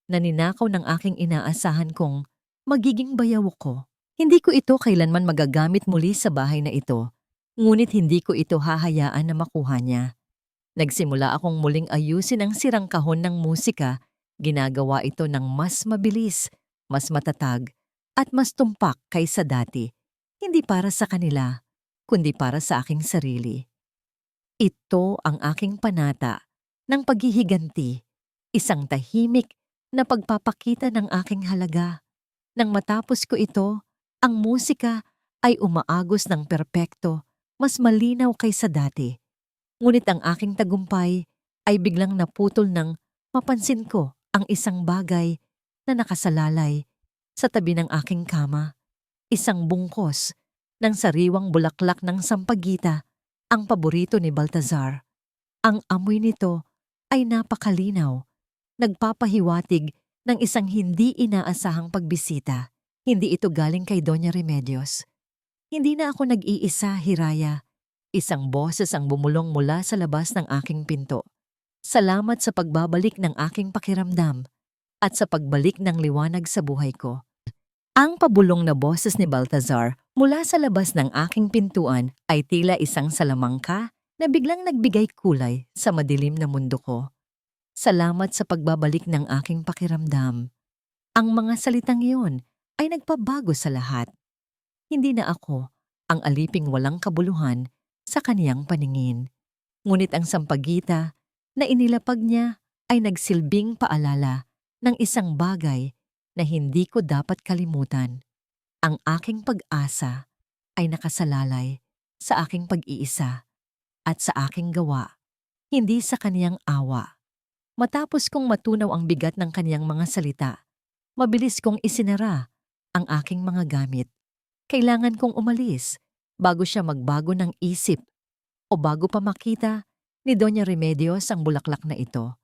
na ninakaw ng aking inaasahan kong magiging bayaw ko. Hindi ko ito kailanman magagamit muli sa bahay na ito, ngunit hindi ko ito hahayaan na makuha niya. Nagsimula akong muling ayusin ang sirang kahon ng musika, ginagawa ito ng mas mabilis, mas matatag, at mas tumpak kaysa dati. Hindi para sa kanila, kundi para sa aking sarili. Ito ang aking panata ng paghihiganti, isang tahimik na pagpapakita ng aking halaga. Nang matapos ko ito, ang musika ay umaagos ng perpekto, mas malinaw kaysa dati. Ngunit ang aking tagumpay ay biglang naputol nang mapansin ko ang isang bagay na nakasalalay sa tabi ng aking kama. Isang bungkos ng sariwang bulaklak ng sampagita, ang paborito ni Baltazar. Ang amoy nito ay napakalinaw, nagpapahiwatig ng isang hindi inaasahang pagbisita. Hindi ito galing kay Doña Remedios. Hindi na ako nag-iisa, Hiraya. Isang boses ang bumulong mula sa labas ng aking pinto. Salamat sa pagbabalik ng aking pakiramdam at sa pagbalik ng liwanag sa buhay ko. Ang pabulong na boses ni Baltazar mula sa labas ng aking pintuan ay tila isang salamangka na biglang nagbigay kulay sa madilim na mundo ko. Salamat sa pagbabalik ng aking pakiramdam. Ang mga salitang iyon ay nagpabago sa lahat. Hindi na ako ang aliping walang kabuluhan sa kaniyang paningin. Ngunit ang sampagita na inilapag niya ay nagsilbing paalala ng isang bagay na hindi ko dapat kalimutan. Ang aking pag-asa ay nakasalalay sa aking pag-iisa at sa aking gawa, hindi sa kaniyang awa. Matapos kong matunaw ang bigat ng kaniyang mga salita, mabilis kong isinara ang aking mga gamit. Kailangan kong umalis bago siya magbago ng isip o bago pa makita ni Doña Remedios ang bulaklak na ito.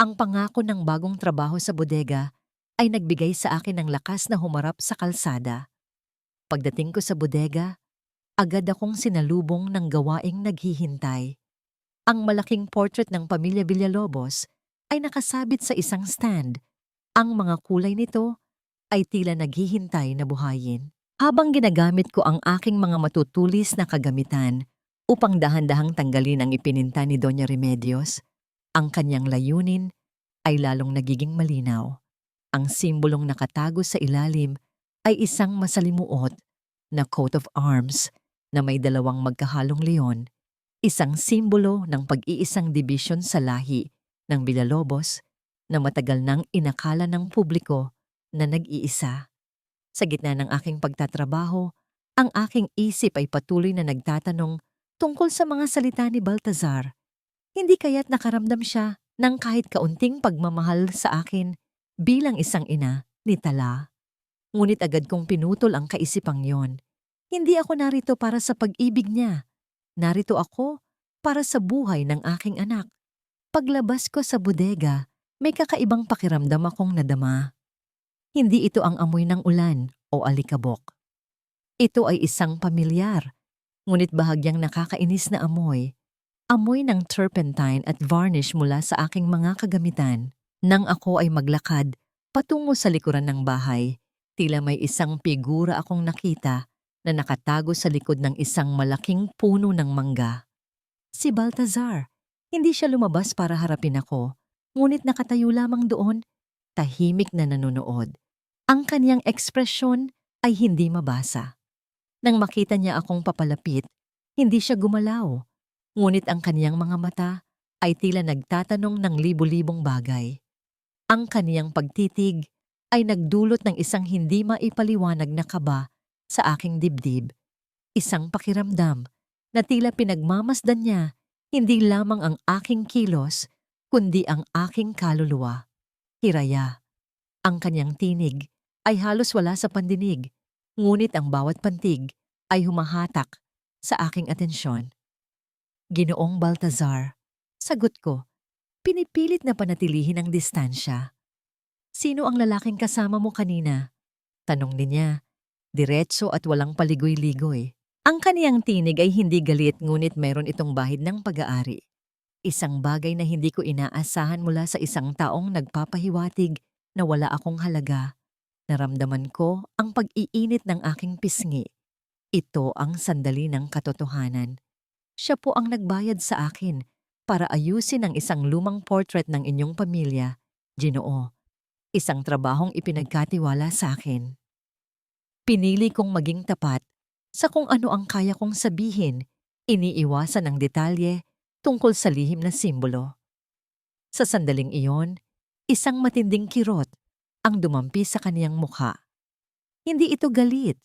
Ang pangako ng bagong trabaho sa bodega ay nagbigay sa akin ng lakas na humarap sa kalsada. Pagdating ko sa bodega, agad akong sinalubong ng gawaing naghihintay. Ang malaking portrait ng pamilya Villalobos ay nakasabit sa isang stand. Ang mga kulay nito ay tila naghihintay na buhayin. Habang ginagamit ko ang aking mga matutulis na kagamitan upang dahan-dahang tanggalin ang ipininta ni Doña Remedios, ang kanyang layunin ay lalong nagiging malinaw. Ang simbolong nakatago sa ilalim ay isang masalimuot na coat of arms na may dalawang magkahalong leon, isang simbolo ng pag-iisang dibisyon sa lahi ng Villalobos na matagal nang inakala ng publiko na nag-iisa. Sa gitna ng aking pagtatrabaho, ang aking isip ay patuloy na nagtatanong tungkol sa mga salita ni Baltazar. Hindi kaya't nakaramdam siya ng kahit kaunting pagmamahal sa akin bilang isang ina ni Tala. Ngunit agad kong pinutol ang kaisipang yon. Hindi ako narito para sa pag-ibig niya. Narito ako para sa buhay ng aking anak. Paglabas ko sa bodega, may kakaibang pakiramdam akong nadama. Hindi ito ang amoy ng ulan o alikabok. Ito ay isang pamilyar, ngunit bahagyang nakakainis na amoy. Amoy ng turpentine at varnish mula sa aking mga kagamitan. Nang ako ay maglakad patungo sa likuran ng bahay, tila may isang figura akong nakita na nakatago sa likod ng isang malaking puno ng mangga. Si Baltazar. Hindi siya lumabas para harapin ako, ngunit nakatayo lamang doon, tahimik na nanonood. Ang kaniyang ekspresyon ay hindi mabasa. Nang makita niya akong papalapit, hindi siya gumalaw, ngunit ang kaniyang mga mata ay tila nagtatanong ng libu-libong bagay. Ang kaniyang pagtitig ay nagdulot ng isang hindi maipaliwanag na kaba sa aking dibdib. Isang pakiramdam na tila pinagmamasdan niya hindi lamang ang aking kilos, kundi ang aking kaluluwa. Hiraya. Ang kaniyang tinig ay halos wala sa pandinig, ngunit ang bawat pantig ay humahatak sa aking atensyon. Ginoong Baltazar, sagot ko, pinipilit na panatilihin ang distansya. Sino ang lalaking kasama mo kanina? Tanong niya, diretso at walang paligoy-ligoy. Ang kaniyang tinig ay hindi galit ngunit mayroon itong bahid ng pag-aari. Isang bagay na hindi ko inaasahan mula sa isang taong nagpapahiwatig na wala akong halaga. Naramdaman ko ang pag-iinit ng aking pisngi. Ito ang sandali ng katotohanan. Siya po ang nagbayad sa akin para ayusin ang isang lumang portrait ng inyong pamilya, Ginoo. Isang trabahong ipinagkatiwala sa akin. Pinili kong maging tapat sa kung ano ang kaya kong sabihin, iniiwasan ang detalye tungkol sa lihim na simbolo. Sa sandaling iyon, isang matinding kirot ang dumampi sa kaniyang mukha. Hindi ito galit,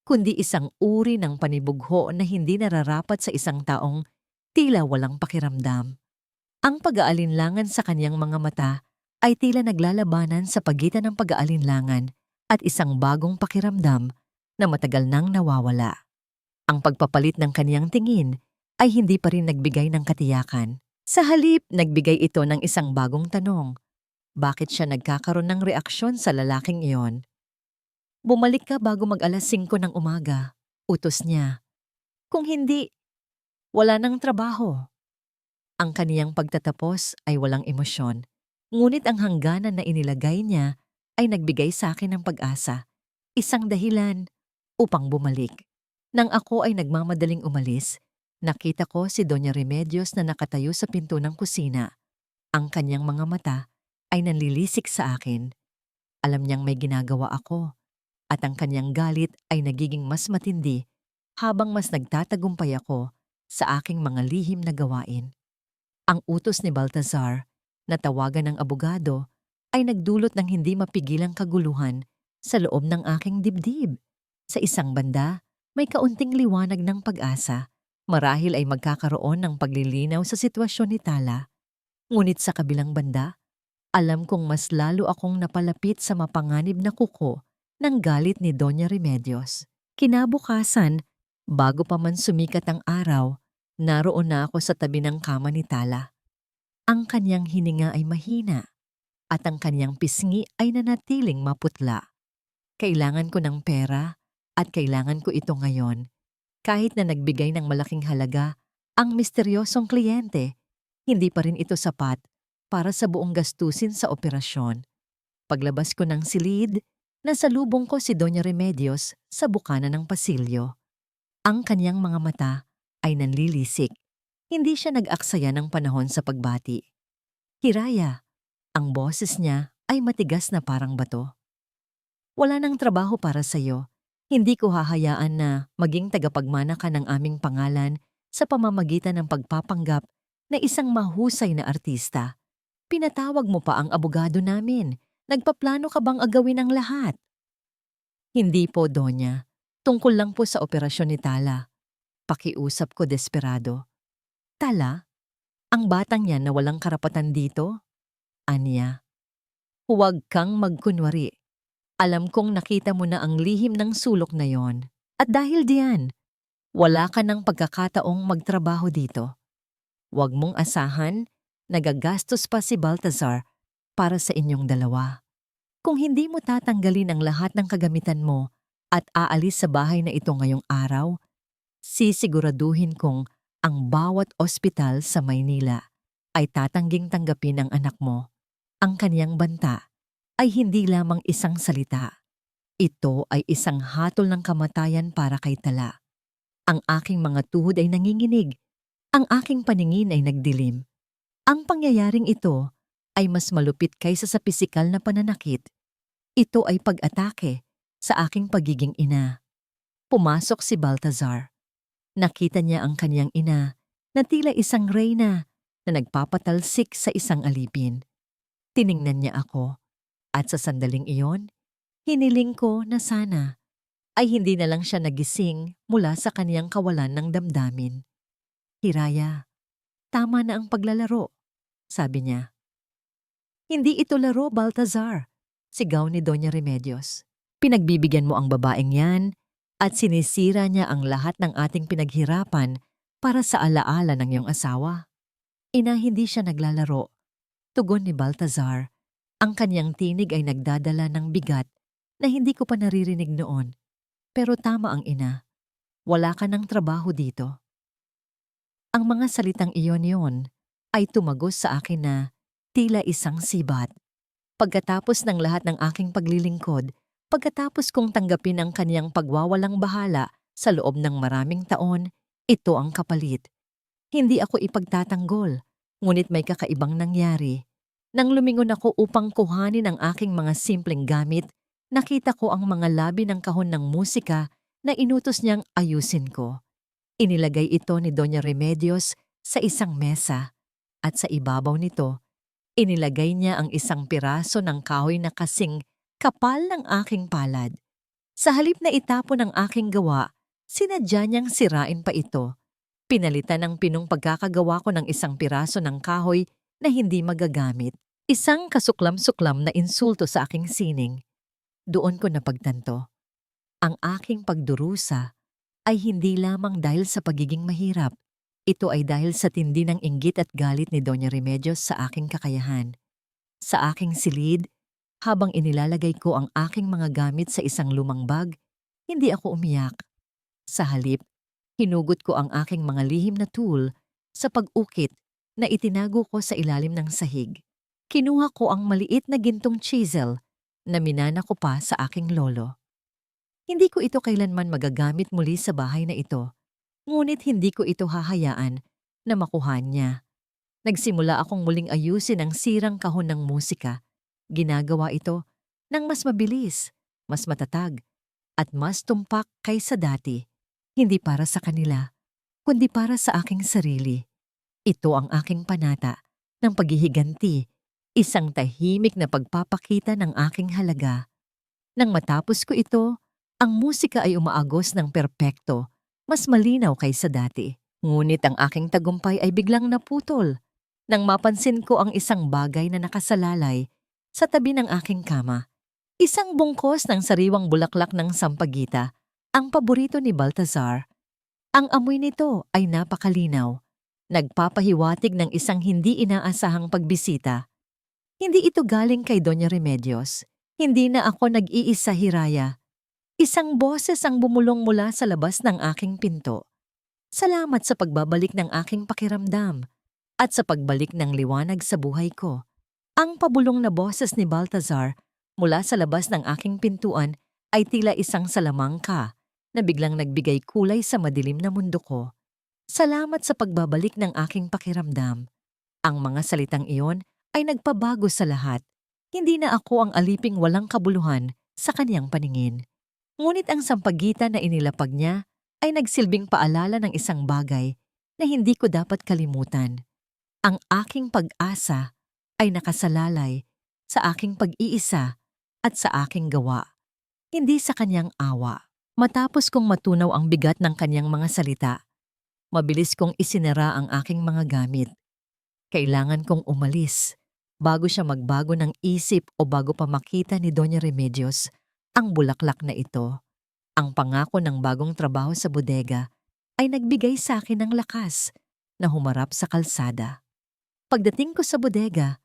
kundi isang uri ng panibugho na hindi nararapat sa isang taong tila walang pakiramdam. Ang pag-aalinlangan sa kaniyang mga mata ay tila naglalabanan sa pagitan ng pag-aalinlangan at isang bagong pakiramdam na matagal nang nawawala. Ang pagpapalit ng kaniyang tingin ay hindi pa rin nagbigay ng katiyakan. Sa halip, nagbigay ito ng isang bagong tanong. Bakit siya nagkakaroon ng reaksyon sa lalaking iyon? Bumalik ka bago mag-alas 5 ng umaga, utos niya. Kung hindi, wala nang trabaho. Ang kaniyang pagtatapos ay walang emosyon, ngunit ang hangganan na inilagay niya ay nagbigay sa akin ng pag-asa, isang dahilan upang bumalik. Nang ako ay nagmamadaling umalis, nakita ko si Doña Remedios na nakatayo sa pinto ng kusina. Ang kanyang mga mata ay nanlilisik sa akin. Alam niyang may ginagawa ako, at ang kanyang galit ay nagiging mas matindi habang mas nagtatagumpay ako sa aking mga lihim na gawain. Ang utos ni Baltazar na tawagan ng abogado ay nagdulot ng hindi mapigilang kaguluhan sa loob ng aking dibdib. Sa isang banda, may kaunting liwanag ng pag-asa. Marahil ay magkakaroon ng paglilinaw sa sitwasyon ni Tala. Ngunit sa kabilang banda, alam kong mas lalo akong napalapit sa mapanganib na kuko ng galit ni Doña Remedios. Kinabukasan, bago pa man sumikat ang araw, naroon na ako sa tabi ng kama ni Tala. Ang kanyang hininga ay mahina at ang kanyang pisngi ay nanatiling maputla. Kailangan ko ng pera at kailangan ko ito ngayon. Kahit na nagbigay ng malaking halaga ang misteryosong kliyente, hindi pa rin ito sapat para sa buong gastusin sa operasyon. Paglabas ko ng silid, nasalubong ko si Doña Remedios sa bukana ng pasilyo. Ang kanyang mga mata ay nanlilisik. Hindi siya nag-aksaya ng panahon sa pagbati. Hiraya, ang boses niya ay matigas na parang bato. Wala nang trabaho para sa'yo. Hindi ko hahayaan na maging tagapagmana ka ng aming pangalan sa pamamagitan ng pagpapanggap na isang mahusay na artista. Pinatawag mo pa ang abogado namin. Nagpaplano ka bang agawin ang lahat? Hindi po, Donya. Tungkol lang po sa operasyon ni Tala. Pakiusap ko desperado. Tala? Ang batang yan na walang karapatan dito? Anya. Huwag kang magkunwari. Alam kong nakita mo na ang lihim ng sulok na yon. At dahil diyan, wala ka ng pagkakataong magtrabaho dito. Huwag mong asahan, nagagastos pa si Baltazar para sa inyong dalawa. Kung hindi mo tatanggalin ang lahat ng kagamitan mo at aalis sa bahay na ito ngayong araw, sisiguraduhin kong ang bawat ospital sa Maynila ay tatangging tanggapin ang anak mo. Ang kaniyang banta ay hindi lamang isang salita. Ito ay isang hatol ng kamatayan para kay Tala. Ang aking mga tuhod ay nanginginig. Ang aking paningin ay nagdilim. Ang pangyayaring ito ay mas malupit kaysa sa pisikal na pananakit. Ito ay pag-atake sa aking pagiging ina. Pumasok si Baltazar. Nakita niya ang kaniyang ina na tila isang reyna na nagpapatalsik sa isang alipin. Tiningnan niya ako. At sa sandaling iyon, hiniling ko na sana ay hindi na lang siya nagising mula sa kaniyang kawalan ng damdamin. Hiraya, tama na ang paglalaro, sabi niya. Hindi ito laro, Baltazar, sigaw ni Doña Remedios. Pinagbibigyan mo ang babaeng yan at sinisira niya ang lahat ng ating pinaghirapan para sa alaala ng iyong asawa. Ina, hindi siya naglalaro. Tugon ni Baltazar. Ang kanyang tinig ay nagdadala ng bigat na hindi ko pa naririnig noon. Pero tama ang ina. Wala ka ng trabaho dito. Ang mga salitang iyon ay tumagos sa akin na tila isang sibat. Pagkatapos ng lahat ng aking paglilingkod, pagkatapos kong tanggapin ang kaniyang pagwawalang bahala sa loob ng maraming taon, ito ang kapalit. Hindi ako ipagtatanggol, ngunit may kakaibang nangyari. Nang lumingon ako upang kuhanin ang aking mga simpleng gamit, nakita ko ang mga labi ng kahon ng musika na inutos niyang ayusin ko. Inilagay ito ni Doña Remedios sa isang mesa at sa ibabaw nito, inilagay niya ang isang piraso ng kahoy na kasing kapal ng aking palad. Sa halip na itapon ang aking gawa, sinadya niyang sirain pa ito. Pinalitan ng pinong pagkakagawa ko ng isang piraso ng kahoy na hindi magagamit. Isang kasuklam-suklam na insulto sa aking sining. Doon ko napagtanto. Ang aking pagdurusa ay hindi lamang dahil sa pagiging mahirap. Ito ay dahil sa tindi ng inggit at galit ni Doña Remedios sa aking kakayahan. Sa aking silid, habang inilalagay ko ang aking mga gamit sa isang lumang bag, hindi ako umiyak. Sa halip, hinugot ko ang aking mga lihim na tool sa pag-ukit na itinago ko sa ilalim ng sahig. Kinuha ko ang maliit na gintong chisel na minana ko pa sa aking lolo. Hindi ko ito kailanman magagamit muli sa bahay na ito, ngunit hindi ko ito hahayaan na makuhan niya. Nagsimula akong muling ayusin ang sirang kahon ng musika. Ginagawa ito ng mas mabilis, mas matatag, at mas tumpak kaysa dati. Hindi para sa kanila, kundi para sa aking sarili. Ito ang aking panata ng paghihiganti, isang tahimik na pagpapakita ng aking halaga. Nang matapos ko ito, ang musika ay umaagos ng perpekto, mas malinaw kaysa dati. Ngunit ang aking tagumpay ay biglang naputol nang mapansin ko ang isang bagay na nakasalalay sa tabi ng aking kama. Isang bungkos ng sariwang bulaklak ng sampagita, ang paborito ni Baltazar. Ang amoy nito ay napakalinaw, nagpapahiwatig ng isang hindi inaasahang pagbisita. Hindi ito galing kay Doña Remedios. Hindi na ako nag-iisa, Hiraya. Isang boses ang bumulong mula sa labas ng aking pinto. Salamat sa pagbabalik ng aking pakiramdam at sa pagbalik ng liwanag sa buhay ko. Ang pabulong na boses ni Baltazar mula sa labas ng aking pintuan ay tila isang salamangka na biglang nagbigay kulay sa madilim na mundo ko. Salamat sa pagbabalik ng aking pakiramdam. Ang mga salitang iyon ay nagpabago sa lahat. Hindi na ako ang aliping walang kabuluhan sa kaniyang paningin. Ngunit ang sampagitan na inilapag niya ay nagsilbing paalala ng isang bagay na hindi ko dapat kalimutan. Ang aking pag-asa ay nakasalalay sa aking pag-iisa at sa aking gawa, hindi sa kanyang awa. Matapos kong matunaw ang bigat ng kanyang mga salita, mabilis kong isinara ang aking mga gamit. Kailangan kong umalis bago siya magbago ng isip o bago pa makita ni Doña Remedios ang bulaklak na ito. Ang pangako ng bagong trabaho sa bodega ay nagbigay sa akin ng lakas na humarap sa kalsada. Pagdating ko sa bodega,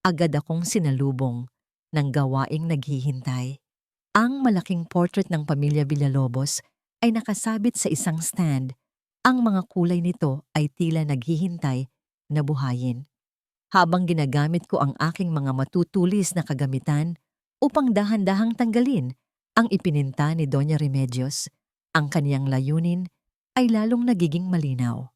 agad akong sinalubong ng gawaing naghihintay. Ang malaking portrait ng pamilya Villalobos ay nakasabit sa isang stand. Ang mga kulay nito ay tila naghihintay na buhayin. Habang ginagamit ko ang aking mga matutulis na kagamitan upang dahan-dahang tanggalin ang ipininta ni Doña Remedios, ang kaniyang layunin ay lalong nagiging malinaw.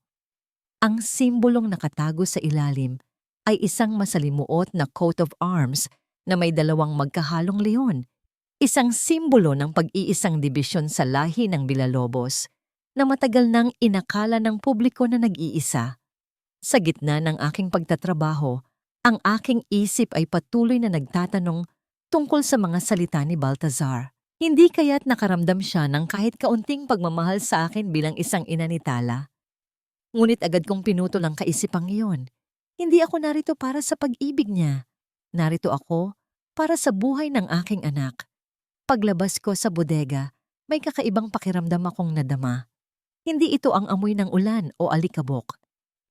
Ang simbolong nakatago sa ilalim ay isang masalimuot na coat of arms na may dalawang magkahalong leon, isang simbolo ng pag-iisang dibisyon sa lahi ng Villalobos na matagal nang inakala ng publiko na nag-iisa. Sa gitna ng aking pagtatrabaho, ang aking isip ay patuloy na nagtatanong tungkol sa mga salita ni Baltazar. Hindi kaya't nakaramdam siya ng kahit kaunting pagmamahal sa akin bilang isang ina ni Tala. Ngunit agad kong pinutol ang kaisipang iyon. Hindi ako narito para sa pag-ibig niya. Narito ako para sa buhay ng aking anak. Paglabas ko sa bodega, may kakaibang pakiramdam akong nadama. Hindi ito ang amoy ng ulan o alikabok.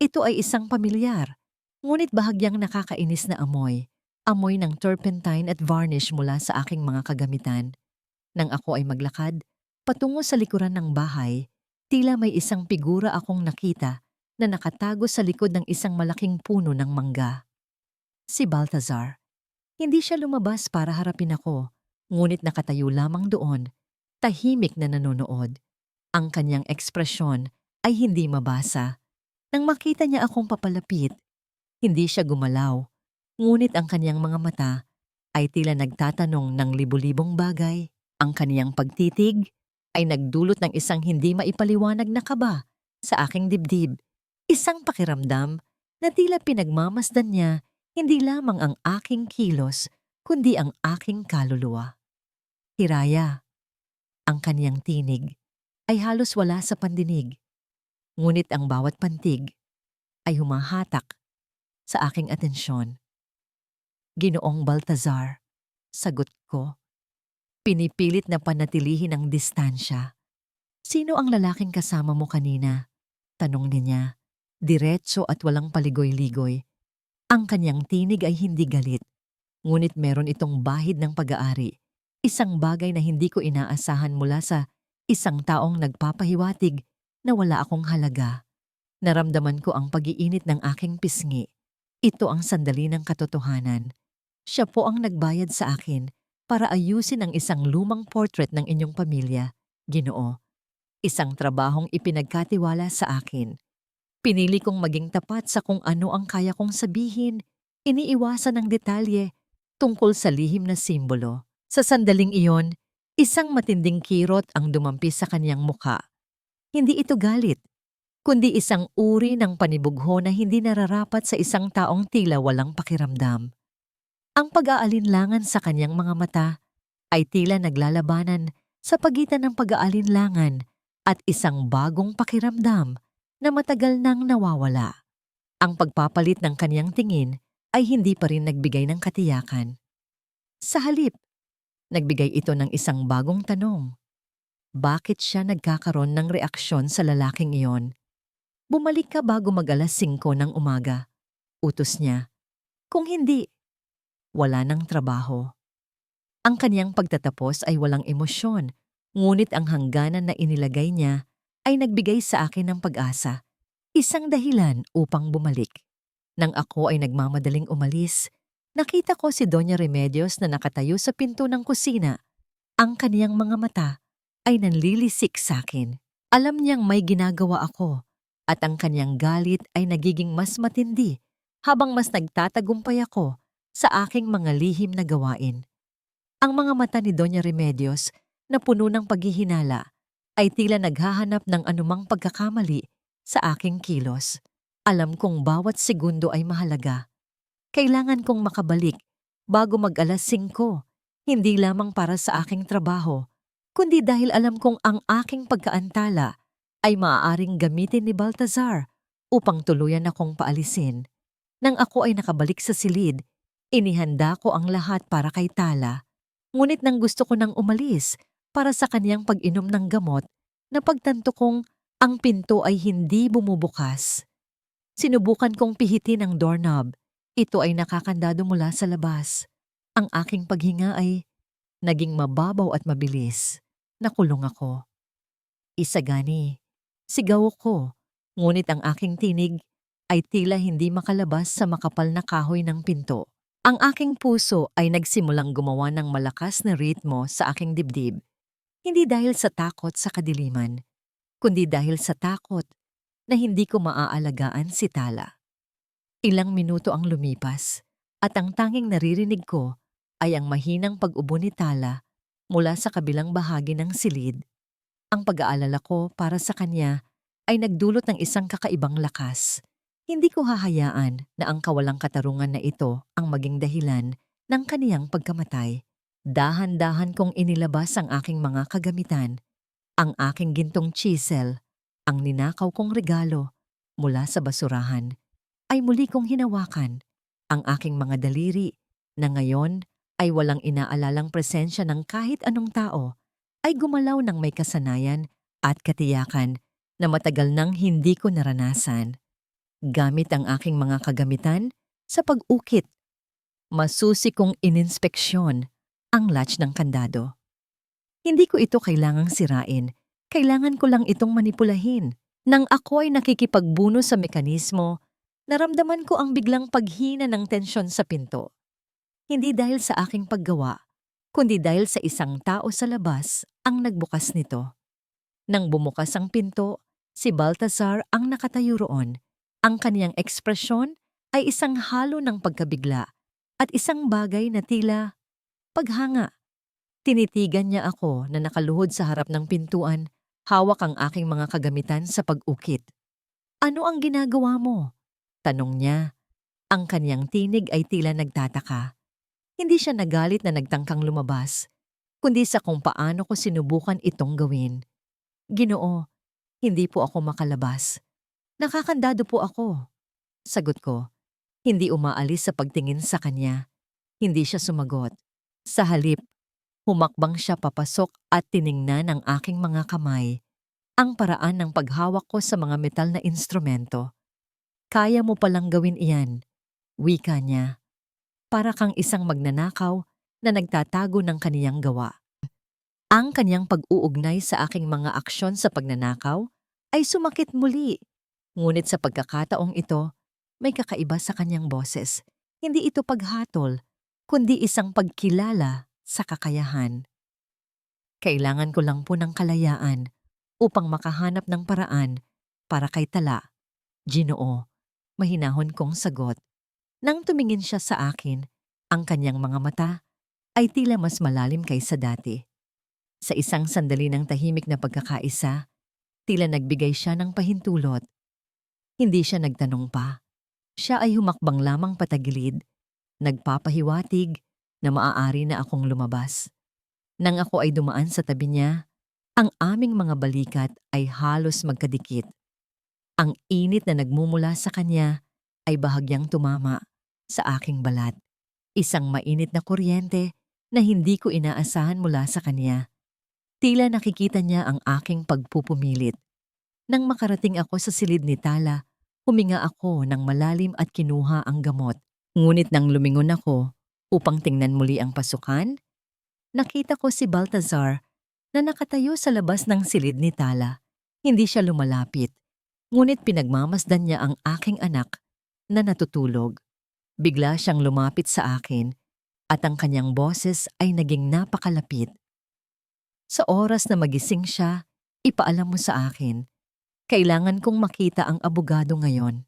Ito ay isang pamilyar, ngunit bahagyang nakakainis na amoy. Amoy ng turpentine at varnish mula sa aking mga kagamitan. Nang ako ay maglakad, patungo sa likuran ng bahay, tila may isang figura akong nakita na nakatago sa likod ng isang malaking puno ng mangga. Si Baltazar. Hindi siya lumabas para harapin ako, ngunit nakatayo lamang doon, tahimik na nanonood. Ang kanyang ekspresyon ay hindi mabasa. Nang makita niya akong papalapit, hindi siya gumalaw, ngunit ang kanyang mga mata ay tila nagtatanong ng libu-libong bagay. Ang kaniyang pagtitig ay nagdulot ng isang hindi maipaliwanag na kaba sa aking dibdib. Isang pakiramdam na tila pinagmamasdan niya hindi lamang ang aking kilos, kundi ang aking kaluluwa. Hiraya, ang kaniyang tinig ay halos wala sa pandinig, ngunit ang bawat pantig ay humahatak sa aking atensyon. Ginoong Baltazar, sagot ko. Pinipilit na panatilihin ang distansya. Sino ang lalaking kasama mo kanina? Tanong niya, diretso at walang paligoy-ligoy. Ang kanyang tinig ay hindi galit, ngunit meron itong bahid ng pag-aari. Isang bagay na hindi ko inaasahan mula sa isang taong nagpapahiwatig na wala akong halaga. Naramdaman ko ang pag-iinit ng aking pisngi. Ito ang sandali ng katotohanan. Siya po ang nagbayad sa akin para ayusin ang isang lumang portrait ng inyong pamilya, Ginoo. Isang trabahong ipinagkatiwala sa akin. Pinili kong maging tapat sa kung ano ang kaya kong sabihin, iniiwasan ang detalye tungkol sa lihim na simbolo. Sa sandaling iyon, isang matinding kirot ang dumampi sa kanyang muka. Hindi ito galit, kundi isang uri ng panibugho na hindi nararapat sa isang taong tila walang pakiramdam. Ang pag-aalinlangan sa kanyang mga mata ay tila naglalabanan sa pagitan ng pag-aalinlangan at isang bagong pakiramdam na matagal nang nawawala. Ang pagpapalit ng kanyang tingin ay hindi pa rin nagbigay ng katiyakan. Sa halip, nagbigay ito ng isang bagong tanong. Bakit siya nagkakaroon ng reaksyon sa lalaking iyon? Bumalik ka bago mag-alas 5 ng umaga. Utos niya. Kung hindi, wala ng trabaho. Ang kanyang pagtatapos ay walang emosyon, ngunit ang hangganan na inilagay niya ay nagbigay sa akin ng pag-asa. Isang dahilan upang bumalik. Nang ako ay nagmamadaling umalis, nakita ko si Doña Remedios na nakatayo sa pinto ng kusina. Ang kaniyang mga mata ay nanlilisik sa akin. Alam niyang may ginagawa ako at ang kaniyang galit ay nagiging mas matindi habang mas nagtatagumpay ako sa aking mga lihim na gawain. Ang mga mata ni Doña Remedios na puno ng paghihinala ay tila naghahanap ng anumang pagkakamali sa aking kilos. Alam kong bawat segundo ay mahalaga. Kailangan kong makabalik bago mag-alas 5, hindi lamang para sa aking trabaho, kundi dahil alam kong ang aking pagkaantala ay maaaring gamitin ni Baltazar upang tuluyan akong paalisin. Nang ako ay nakabalik sa silid, inihanda ko ang lahat para kay Tala. Ngunit nang gusto ko nang umalis para sa kaniyang pag-inom ng gamot, napagtanto kong ang pinto ay hindi bumubukas. Sinubukan kong pihitin ang doorknob. Ito ay nakakandado mula sa labas. Ang aking paghinga ay naging mababaw at mabilis. Nakulong ako. Isagani, sigaw ko, ngunit ang aking tinig ay tila hindi makalabas sa makapal na kahoy ng pinto. Ang aking puso ay nagsimulang gumawa ng malakas na ritmo sa aking dibdib. Hindi dahil sa takot sa kadiliman, kundi dahil sa takot na hindi ko maaalagaan si Tala. Ilang minuto ang lumipas at ang tanging naririnig ko ay ang mahinang pag-ubo ni Tala mula sa kabilang bahagi ng silid. Ang pag-aalala ko para sa kanya ay nagdulot ng isang kakaibang lakas. Hindi ko hahayaan na ang kawalang katarungan na ito ang maging dahilan ng kaniyang pagkamatay. Dahan-dahan kong inilabas ang aking mga kagamitan, ang aking gintong chisel, ang ninakaw kong regalo mula sa basurahan, ay muli kong hinawakan. Ang aking mga daliri na ngayon ay walang inaalalang presensya ng kahit anong tao ay gumalaw ng may kasanayan at katiyakan na matagal nang hindi ko naranasan. Gamit ang aking mga kagamitan sa pag-ukit, masusi kong ininspeksyon ang latch ng kandado. Hindi ko ito kailangang sirain, kailangan ko lang itong manipulahin. Nang ako ay nakikipagbuno sa mekanismo, naramdaman ko ang biglang paghina ng tensyon sa pinto. Hindi dahil sa aking paggawa, kundi dahil sa isang tao sa labas ang nagbukas nito. Nang bumukas ang pinto, si Baltazar ang nakatayo roon. Ang kaniyang ekspresyon ay isang halo ng pagkabigla at isang bagay na tila paghanga. Tinitigan niya ako na nakaluhod sa harap ng pintuan, hawak ang aking mga kagamitan sa pag-ukit. "Ano ang ginagawa mo?" tanong niya. Ang kaniyang tinig ay tila nagtataka. Hindi siya nagalit na nagtangkang lumabas, kundi sa kung paano ko sinubukan itong gawin. "Ginoo, hindi po ako makalabas. Nakakandado po ako." Sagot ko, hindi umaalis sa pagtingin sa kanya. Hindi siya sumagot. Sa halip, humakbang siya papasok at tiningnan ang aking mga kamay, ang paraan ng paghawak ko sa mga metal na instrumento. "Kaya mo palang gawin iyan," wika niya. Para kang isang magnanakaw na nagtatago ng kaniyang gawa. Ang kaniyang pag-uugnay sa aking mga aksyon sa pagnanakaw ay sumakit muli. Ngunit sa pagkakataong ito, may kakaiba sa kanyang boses. Hindi ito paghatol, kundi isang pagkilala sa kakayahan. "Kailangan ko lang po ng kalayaan upang makahanap ng paraan para kay Tala, Ginoo," mahinahon kong sagot. Nang tumingin siya sa akin, ang kanyang mga mata ay tila mas malalim kaysa dati. Sa isang sandali ng tahimik na pagkakaisa, tila nagbigay siya ng pahintulot. Hindi siya nagtanong pa. Siya ay humakbang lamang patagilid, nagpapahiwatig na maaari na akong lumabas. Nang ako ay dumaan sa tabi niya, ang aming mga balikat ay halos magkadikit. Ang init na nagmumula sa kanya ay bahagyang tumama sa aking balat. Isang mainit na kuryente na hindi ko inaasahan mula sa kanya. Tila nakikita niya ang aking pagpupumilit. Nang makarating ako sa silid ni Tala, huminga ako ng malalim at kinuha ang gamot. Ngunit nang lumingon ako upang tingnan muli ang pasukan, nakita ko si Baltazar na nakatayo sa labas ng silid ni Tala. Hindi siya lumalapit, ngunit pinagmamasdan niya ang aking anak na natutulog. Bigla siyang lumapit sa akin at ang kanyang boses ay naging napakalapit. "Sa oras na magising siya, ipaalam mo sa akin. Kailangan kong makita ang abogado ngayon."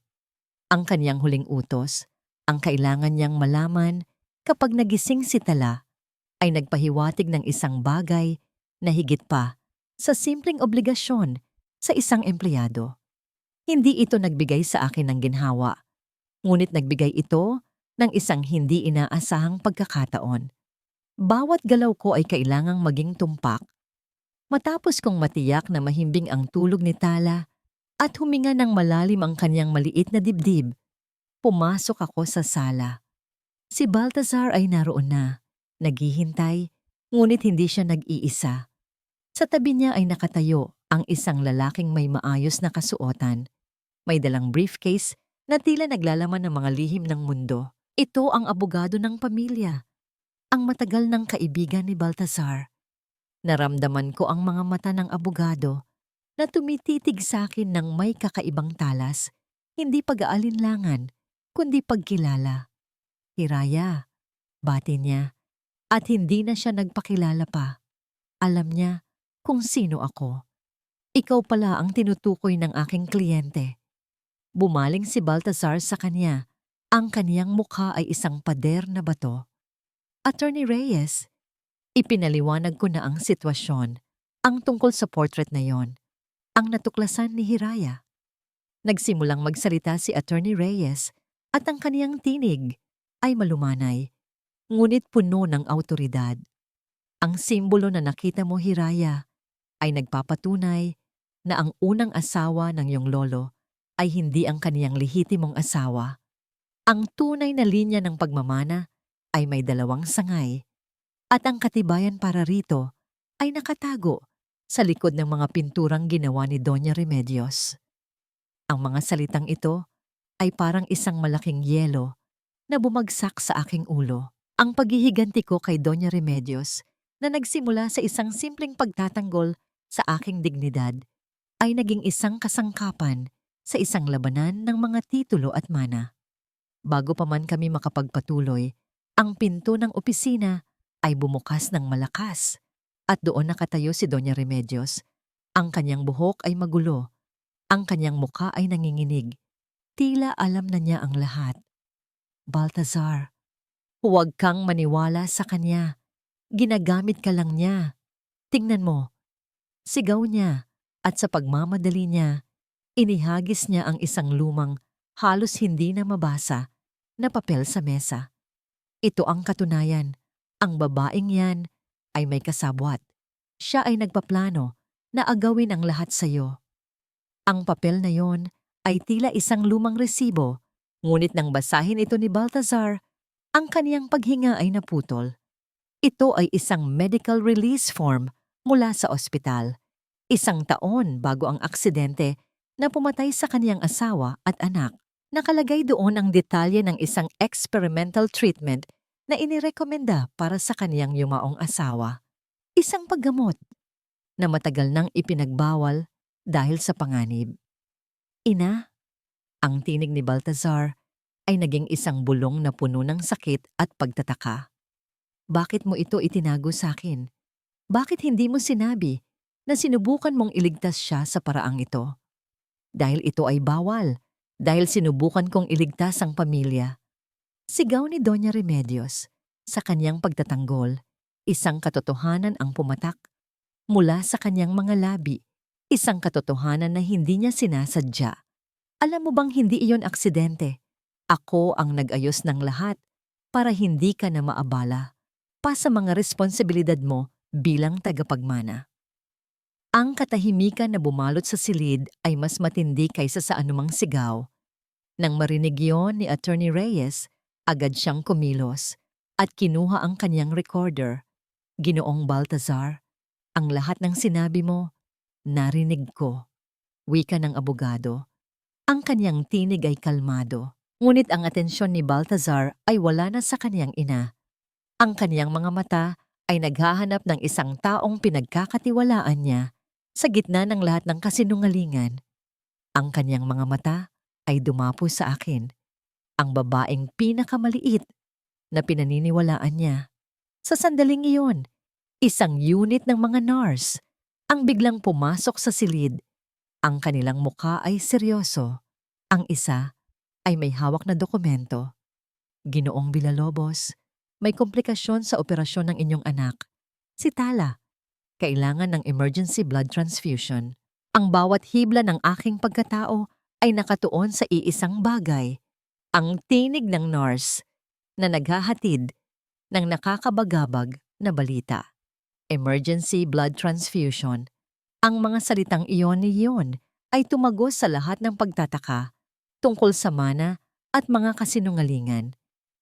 Ang kanyang huling utos, ang kailangan niyang malaman kapag nagising si Tala, ay nagpahiwatig ng isang bagay na higit pa sa simpleng obligasyon sa isang empleyado. Hindi ito nagbigay sa akin ng ginhawa, ngunit nagbigay ito ng isang hindi inaasahang pagkakataon. Bawat galaw ko ay kailangang maging tumpak. Matapos kong matiyak na mahimbing ang tulog ni Tala at huminga ng malalim ang kanyang maliit na dibdib, pumasok ako sa sala. Si Baltazar ay naroon na, naghihintay, ngunit hindi siya nag-iisa. Sa tabi niya ay nakatayo ang isang lalaking may maayos na kasuotan. May dalang briefcase na tila naglalaman ng mga lihim ng mundo. Ito ang abogado ng pamilya, ang matagal ng kaibigan ni Baltazar. Naramdaman ko ang mga mata ng abogado na tumititig sa akin ng may kakaibang talas, hindi pag-aalinlangan, kundi pagkilala. "Hiraya," bati niya, at hindi na siya nagpakilala pa. Alam niya kung sino ako. "Ikaw pala ang tinutukoy ng aking kliyente." Bumaling si Baltazar sa kanya. Ang kaniyang mukha ay isang pader na bato. "Attorney Reyes." Ipinaliwanag ko na ang sitwasyon, ang tungkol sa portrait na yon, ang natuklasan ni Hiraya. Nagsimulang magsalita si Attorney Reyes at ang kaniyang tinig ay malumanay, ngunit puno ng awtoridad. "Ang simbolo na nakita mo, Hiraya, ay nagpapatunay na ang unang asawa ng iyong lolo ay hindi ang kaniyang lehitimong asawa. Ang tunay na linya ng pagmamana ay may dalawang sangay, at ang katibayan para rito ay nakatago sa likod ng mga pinturang ginawa ni Doña Remedios." Ang mga salitang ito ay parang isang malaking yelo na bumagsak sa aking ulo. Ang paghihiganti ko kay Doña Remedios na nagsimula sa isang simpleng pagtatanggol sa aking dignidad ay naging isang kasangkapan sa isang labanan ng mga titulo at mana. Bago pa man kami makapagpatuloy, Ang pinto ng opisina ay bumukas ng malakas at doon nakatayo si Doña Remedios. Ang kanyang buhok ay magulo, ang kanyang muka ay nanginginig. Tila alam na niya ang lahat. Baltazar, huwag kang maniwala sa kanya. Ginagamit ka lang niya. Tingnan mo, sigaw niya at sa pagmamadali niya, inihagis niya ang isang lumang, halos hindi na mabasa, na papel sa mesa. Ito ang katunayan. Ang babaeng yan ay may kasabwat. Siya ay nagpaplano na agawin ang lahat sa iyo. Ang papel na yon ay tila isang lumang resibo, ngunit nang basahin ito ni Baltazar, ang kaniyang paghinga ay naputol. Ito ay isang medical release form mula sa ospital. 1 taon bago ang aksidente na pumatay sa kaniyang asawa at anak. Nakalagay doon ang detalye ng isang experimental treatment na inirekomenda para sa kaniyang yumaong asawa. Isang paggamot na matagal nang ipinagbawal dahil sa panganib. Ina, ang tinig ni Baltazar ay naging isang bulong na puno ng sakit at pagtataka. Bakit mo ito itinago sa akin? Bakit hindi mo sinabi na sinubukan mong iligtas siya sa paraang ito? Dahil ito ay bawal, dahil sinubukan kong iligtas ang pamilya. Sigaw ni Doña Remedios. Sa kanyang pagtatanggol, isang katotohanan ang pumatak mula sa kanyang mga labi, isang katotohanan na hindi niya sinasadya. Alam mo bang hindi iyon aksidente? Ako ang nag-ayos ng lahat para hindi ka na maabala pa sa mga responsibilidad mo bilang tagapagmana. Ang katahimikan na bumalot sa silid ay mas matindi kaysa sa anumang sigaw. Nang marinig yon ni Attorney Reyes, agad siyang kumilos at kinuha ang kanyang recorder. Ginoong Baltazar, ang lahat ng sinabi mo, narinig ko. Wika ng abogado. Ang kanyang tinig ay kalmado, ngunit ang atensyon ni Baltazar ay wala na sa kanyang ina. Ang kanyang mga mata ay naghahanap ng isang taong pinagkakatiwalaan niya sa gitna ng lahat ng kasinungalingan. Ang kanyang mga mata ay dumapo sa akin, ang babaeng pinakamaliit na pinaniniwalaan niya. Sa sandaling iyon, isang unit ng mga nurse ang biglang pumasok sa silid. Ang kanilang muka ay seryoso. Ang isa ay may hawak na dokumento. Ginoong Villalobos, may komplikasyon sa operasyon ng inyong anak. Si Tala, kailangan ng emergency blood transfusion. Ang bawat hibla ng aking pagkatao ay nakatuon sa iisang bagay. Ang tinig ng nurse na naghahatid ng nakakabagabag na balita. Emergency blood transfusion. Ang mga salitang iyon ni Yon ay tumagos sa lahat ng pagtataka tungkol sa mana at mga kasinungalingan.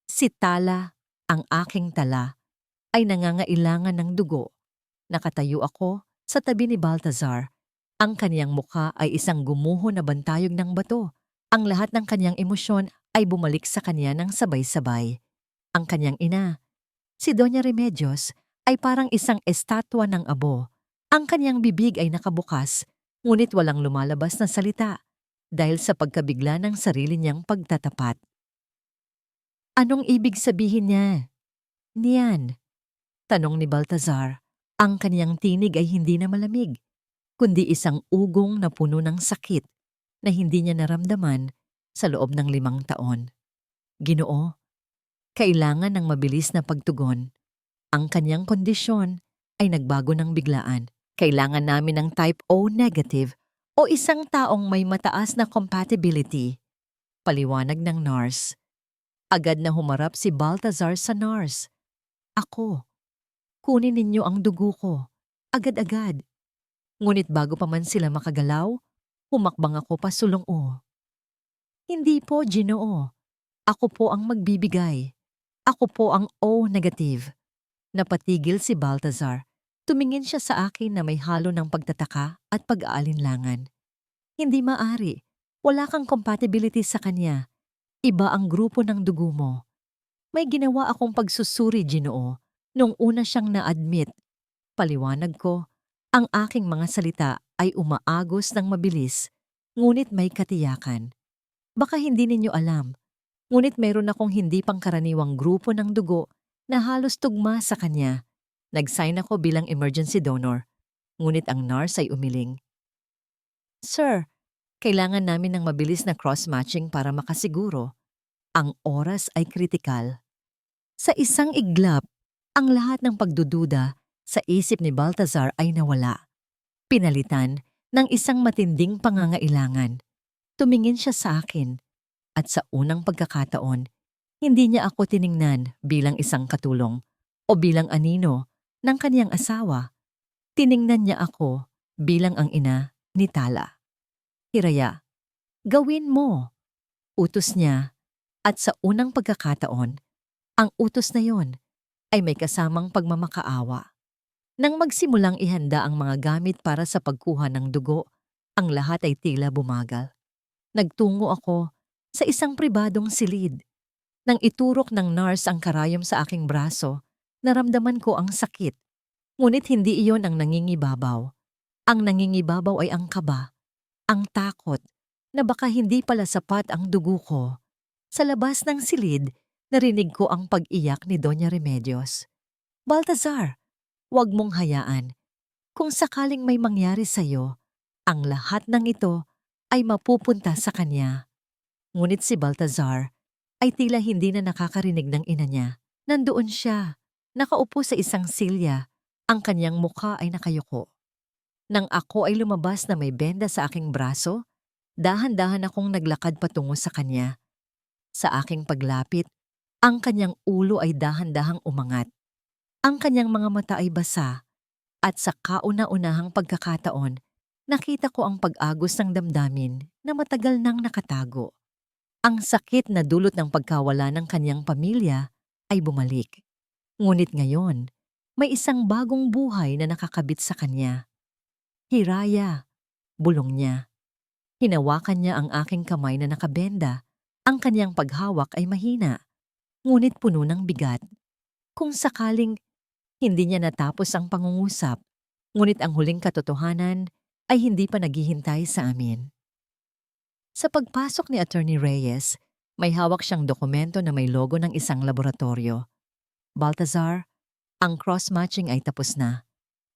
Si Tala, ang aking tala, ay nangangailangan ng dugo. Nakatayo ako sa tabi ni Baltazar. Ang kaniyang mukha ay isang gumuho na bantayog ng bato. Ang lahat ng kaniyang emosyon ay bumalik sa kanya ng sabay-sabay. Ang kaniyang ina, si Doña Remedios, ay parang isang estatwa ng abo. Ang kaniyang bibig ay nakabukas, ngunit walang lumalabas na salita dahil sa pagkabigla ng sarili niyang pagtatapat. Anong ibig sabihin niya? Niyan, tanong ni Baltazar. Ang kaniyang tinig ay hindi na malamig, kundi isang ugong na puno ng sakit na hindi niya naramdaman sa loob ng 5 taon. Ginoo, kailangan ng mabilis na pagtugon. Ang kanyang kondisyon ay nagbago ng biglaan. Kailangan namin ng type O negative o isang taong may mataas na compatibility. Paliwanag ng nurse. Agad na humarap si Baltazar sa nurse. Ako, kunin ninyo ang dugo ko. Agad-agad. Ngunit bago pa man sila makagalaw, humakbang ako pasulong-o. Hindi po, Ginoo. Ako po ang magbibigay. Ako po ang O negative. Napatigil si Baltazar. Tumingin siya sa akin na may halo ng pagtataka at pag-aalinlangan. Hindi maari. Wala kang compatibility sa kanya. Iba ang grupo ng dugo mo. May ginawa akong pagsusuri, Ginoo, nung una siyang na-admit. Paliwanag ko, ang aking mga salita ay umaagos ng mabilis, ngunit may katiyakan. Baka hindi ninyo alam, Ngunit meron akong hindi pangkaraniwang grupo ng dugo na halos tugma sa kanya. Nag-sign ako bilang emergency donor, ngunit ang nurse ay umiling. Sir, kailangan namin ng mabilis na cross-matching para makasiguro. Ang oras ay kritikal. Sa isang iglap, ang lahat ng pagdududa sa isip ni Baltazar ay nawala. Pinalitan ng isang matinding pangangailangan. Tumingin siya sa akin at sa unang pagkakataon, hindi niya ako tiningnan bilang isang katulong o bilang anino ng kaniyang asawa. Tiningnan niya ako bilang ang ina ni Tala. Hiraya, gawin mo. Utos niya at sa unang pagkakataon, ang utos na yon ay may kasamang pagmamakaawa. Nang magsimulang ihanda ang mga gamit para sa pagkuha ng dugo, ang lahat ay tila bumagal. Nagtungo ako sa isang pribadong silid. Nang iturok ng nurse ang karayom sa aking braso, naramdaman ko ang sakit. Ngunit hindi iyon ang nangingibabaw. Ang nangingibabaw ay ang kaba, ang takot, na baka hindi pala sapat ang dugo ko. Sa labas ng silid, narinig ko ang pag-iyak ni Doña Remedios. Baltazar, huwag mong hayaan. Kung sakaling may mangyari sa'yo, ang lahat ng ito ay mapupunta sa kanya. Ngunit si Baltazar ay tila hindi na nakakarinig ng ina niya. Nandoon siya, nakaupo sa isang silya. Ang kanyang mukha ay nakayuko. Nang ako ay lumabas na may benda sa aking braso, dahan-dahan akong naglakad patungo sa kanya. Sa aking paglapit, ang kanyang ulo ay dahan-dahang umangat. Ang kanyang mga mata ay basa, at sa kauna-unahang pagkakataon, nakita ko ang pag-agos ng damdamin na matagal nang nakatago. Ang sakit na dulot ng pagkawala ng kanyang pamilya ay bumalik. Ngunit ngayon, may isang bagong buhay na nakakabit sa kanya. Hiraya, bulong niya. Hinawakan niya ang aking kamay na nakabenda. Ang kanyang paghawak ay mahina, ngunit puno ng bigat. Kung sakaling hindi niya natapos ang pangungusap, ngunit ang huling katotohanan ay hindi pa naghihintay sa amin. Sa pagpasok ni Attorney Reyes, may hawak siyang dokumento na may logo ng isang laboratorio. Baltazar, ang cross-matching ay tapos na.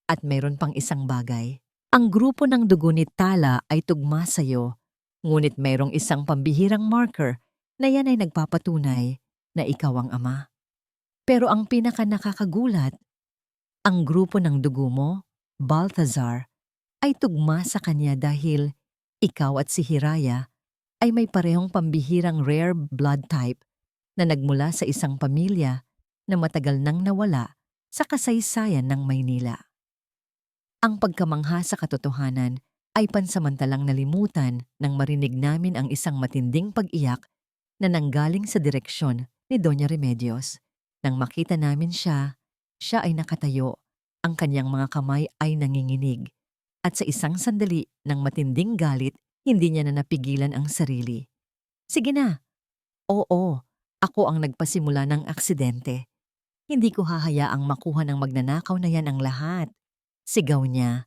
At mayroon pang isang bagay. Ang grupo ng dugo ni Tala ay tugma sa'yo, ngunit mayroong isang pambihirang marker na yan ay nagpapatunay na ikaw ang ama. Pero ang pinaka nakakagulat, ang grupo ng dugo mo, Baltazar, ay tugma sa kanya dahil ikaw at si Hiraya ay may parehong pambihirang rare blood type na nagmula sa isang pamilya na matagal nang nawala sa kasaysayan ng Maynila. Ang pagkamangha sa katotohanan ay pansamantalang nalimutan nang marinig namin ang isang matinding pag-iyak na nanggaling sa direksyon ni Doña Remedios. Nang makita namin siya ay nakatayo, ang kanyang mga kamay ay nanginginig, at sa isang sandali ng matinding galit, hindi niya na napigilan ang sarili. Sige na. Oo, ako ang nagpasimula ng aksidente. Hindi ko hahayaang makuha ng magnanakaw na yan ang lahat. Sigaw niya,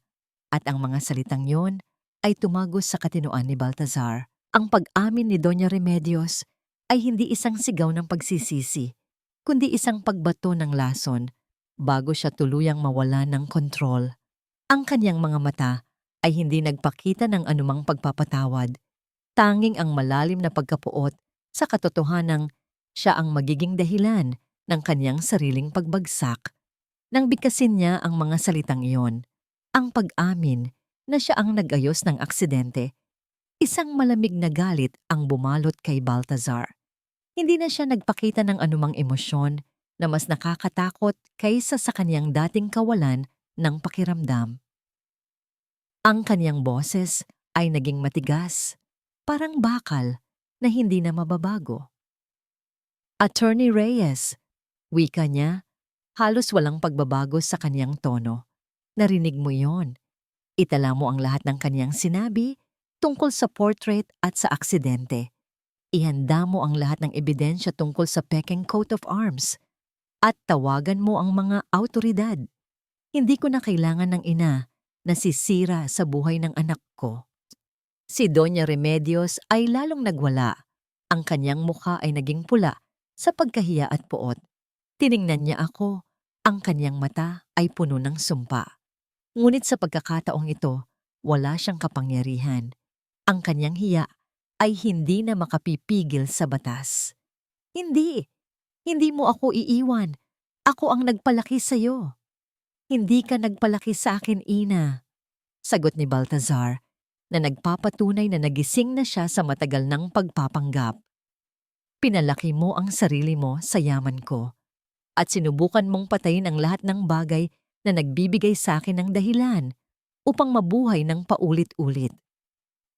at ang mga salitang yon ay tumagos sa katinoan ni Baltazar. Ang pag-amin ni Doña Remedios ay hindi isang sigaw ng pagsisisi, kundi isang pagbato ng lason bago siya tuluyang mawala ng kontrol. Ang kanyang mga mata ay hindi nagpakita ng anumang pagpapatawad, tanging ang malalim na pagkapuot sa katotohanang siya ang magiging dahilan ng kanyang sariling pagbagsak. Nang bigkasin niya ang mga salitang iyon, ang pag-amin na siya ang nag-ayos ng aksidente, isang malamig na galit ang bumalot kay Baltazar. Hindi na siya nagpakita ng anumang emosyon na mas nakakatakot kaysa sa kanyang dating kawalan ng pakiramdam. Ang kanyang boses ay naging matigas, parang bakal na hindi na mababago. Attorney Reyes, wika niya, halos walang pagbabago sa kanyang tono. Narinig mo yon. Itala mo ang lahat ng kanyang sinabi tungkol sa portrait at sa aksidente. Ihanda mo ang lahat ng ebidensya tungkol sa Peking Coat of Arms at tawagan mo ang mga autoridad. Hindi ko na kailangan ng ina na sisira sa buhay ng anak ko. Si Doña Remedios ay lalong nagwala. Ang kanyang mukha ay naging pula sa pagkahiya at poot. Tiningnan niya ako. Ang kanyang mata ay puno ng sumpa. Ngunit sa pagkakataong ito, wala siyang kapangyarihan. Ang kanyang hiya ay hindi na makapipigil sa batas. Hindi, hindi mo ako iiwan. Ako ang nagpalaki sa'yo. Hindi ka nagpalaki sa akin, Ina. Sagot ni Baltazar na nagpapatunay na nagising na siya sa matagal ng pagpapanggap. Pinalaki mo ang sarili mo sa yaman ko at sinubukan mong patayin ang lahat ng bagay na nagbibigay sa akin ng dahilan upang mabuhay ng paulit-ulit.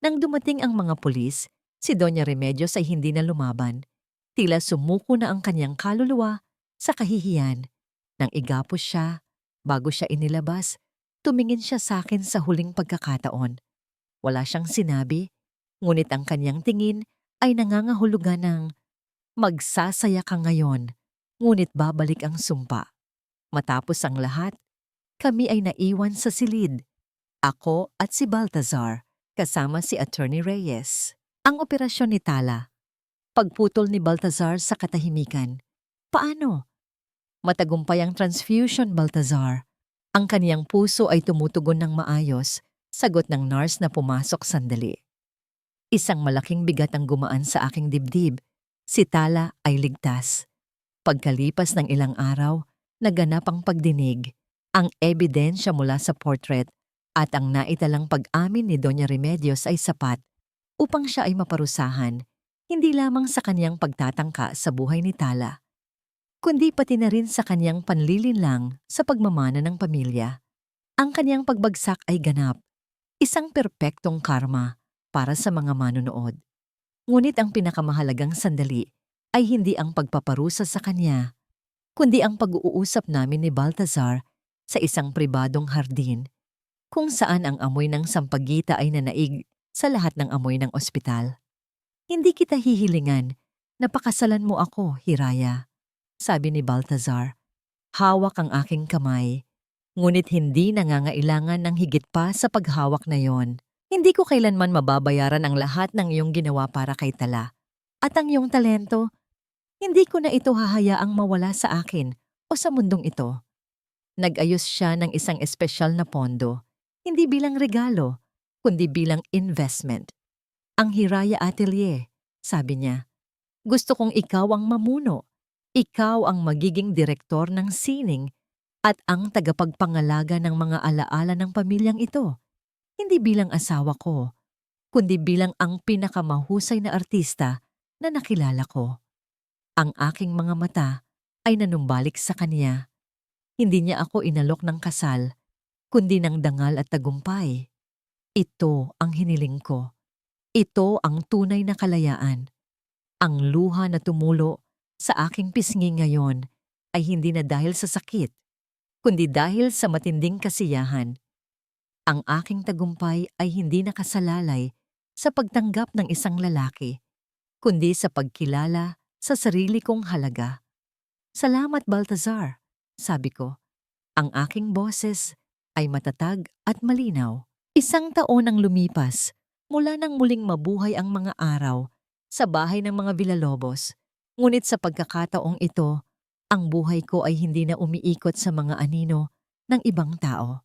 Nang dumating ang mga pulis, si Doña Remedios ay hindi na lumaban. Tila sumuko na ang kanyang kaluluwa sa kahihiyan. Nang igapos siya, bago siya inilabas, tumingin siya sa akin sa huling pagkakataon. Wala siyang sinabi, ngunit ang kanyang tingin ay nangangahulugan ng magsasaya ka ngayon, ngunit babalik ang sumpa. Matapos ang lahat, kami ay naiwan sa silid. Ako at si Baltazar, kasama si Attorney Reyes. Ang operasyon ni Tala. Pagputol ni Baltazar sa katahimikan. Paano? Matagumpay ang transfusion, Baltazar. Ang kaniyang puso ay tumutugon ng maayos, sagot ng nurse na pumasok sandali. Isang malaking bigat ang gumaan sa aking dibdib. Si Tala ay ligtas. Pagkalipas ng ilang araw, naganap ang pagdinig, ang ebidensya mula sa portrait at ang naitalang pag-amin ni Doña Remedios ay sapat upang siya ay maparusahan, hindi lamang sa kaniyang pagtatangka sa buhay ni Tala, kundi pati na rin sa kaniyang panlilinlang sa pagmamana ng pamilya. Ang kaniyang pagbagsak ay ganap, isang perpektong karma para sa mga manunood. Ngunit ang pinakamahalagang sandali ay hindi ang pagpaparusa sa kanya, kundi ang pag-uusap namin ni Baltazar sa isang pribadong hardin, kung saan ang amoy ng sampagita ay nanaig sa lahat ng amoy ng ospital. Hindi kita hihilingan na pakasalan mo ako, Hiraya, sabi ni Baltazar. Hawak ang aking kamay, ngunit hindi nangangailangan ng higit pa sa paghawak na yon. Hindi ko kailanman mababayaran ang lahat ng iyong ginawa para kay Tala. At ang iyong talento, hindi ko na ito hahayaang mawala sa akin o sa mundong ito. Nag-ayos siya ng isang espesyal na pondo, hindi bilang regalo, kundi bilang investment. Ang Hiraya Atelier, sabi niya. Gusto kong ikaw ang mamuno. Ikaw ang magiging direktor ng sining at ang tagapagpangalaga ng mga alaala ng pamilyang ito. Hindi bilang asawa ko, kundi bilang ang pinakamahusay na artista na nakilala ko. Ang aking mga mata ay nanumbalik sa kanya. Hindi niya ako inalok ng kasal, kundi ng dangal at tagumpay. Ito ang hiniling ko. Ito ang tunay na kalayaan. Ang luha na tumulo sa aking pisngi ngayon ay hindi na dahil sa sakit, kundi dahil sa matinding kasiyahan. Ang aking tagumpay ay hindi nakasalalay sa pagtanggap ng isang lalaki, kundi sa pagkilala sa sarili kong halaga. Salamat, Baltazar, sabi ko. Ang aking boses ay matatag at malinaw. Isang taon ang lumipas mula nang muling mabuhay ang mga araw sa bahay ng mga Villalobos. Ngunit sa pagkakataong ito, ang buhay ko ay hindi na umiikot sa mga anino ng ibang tao.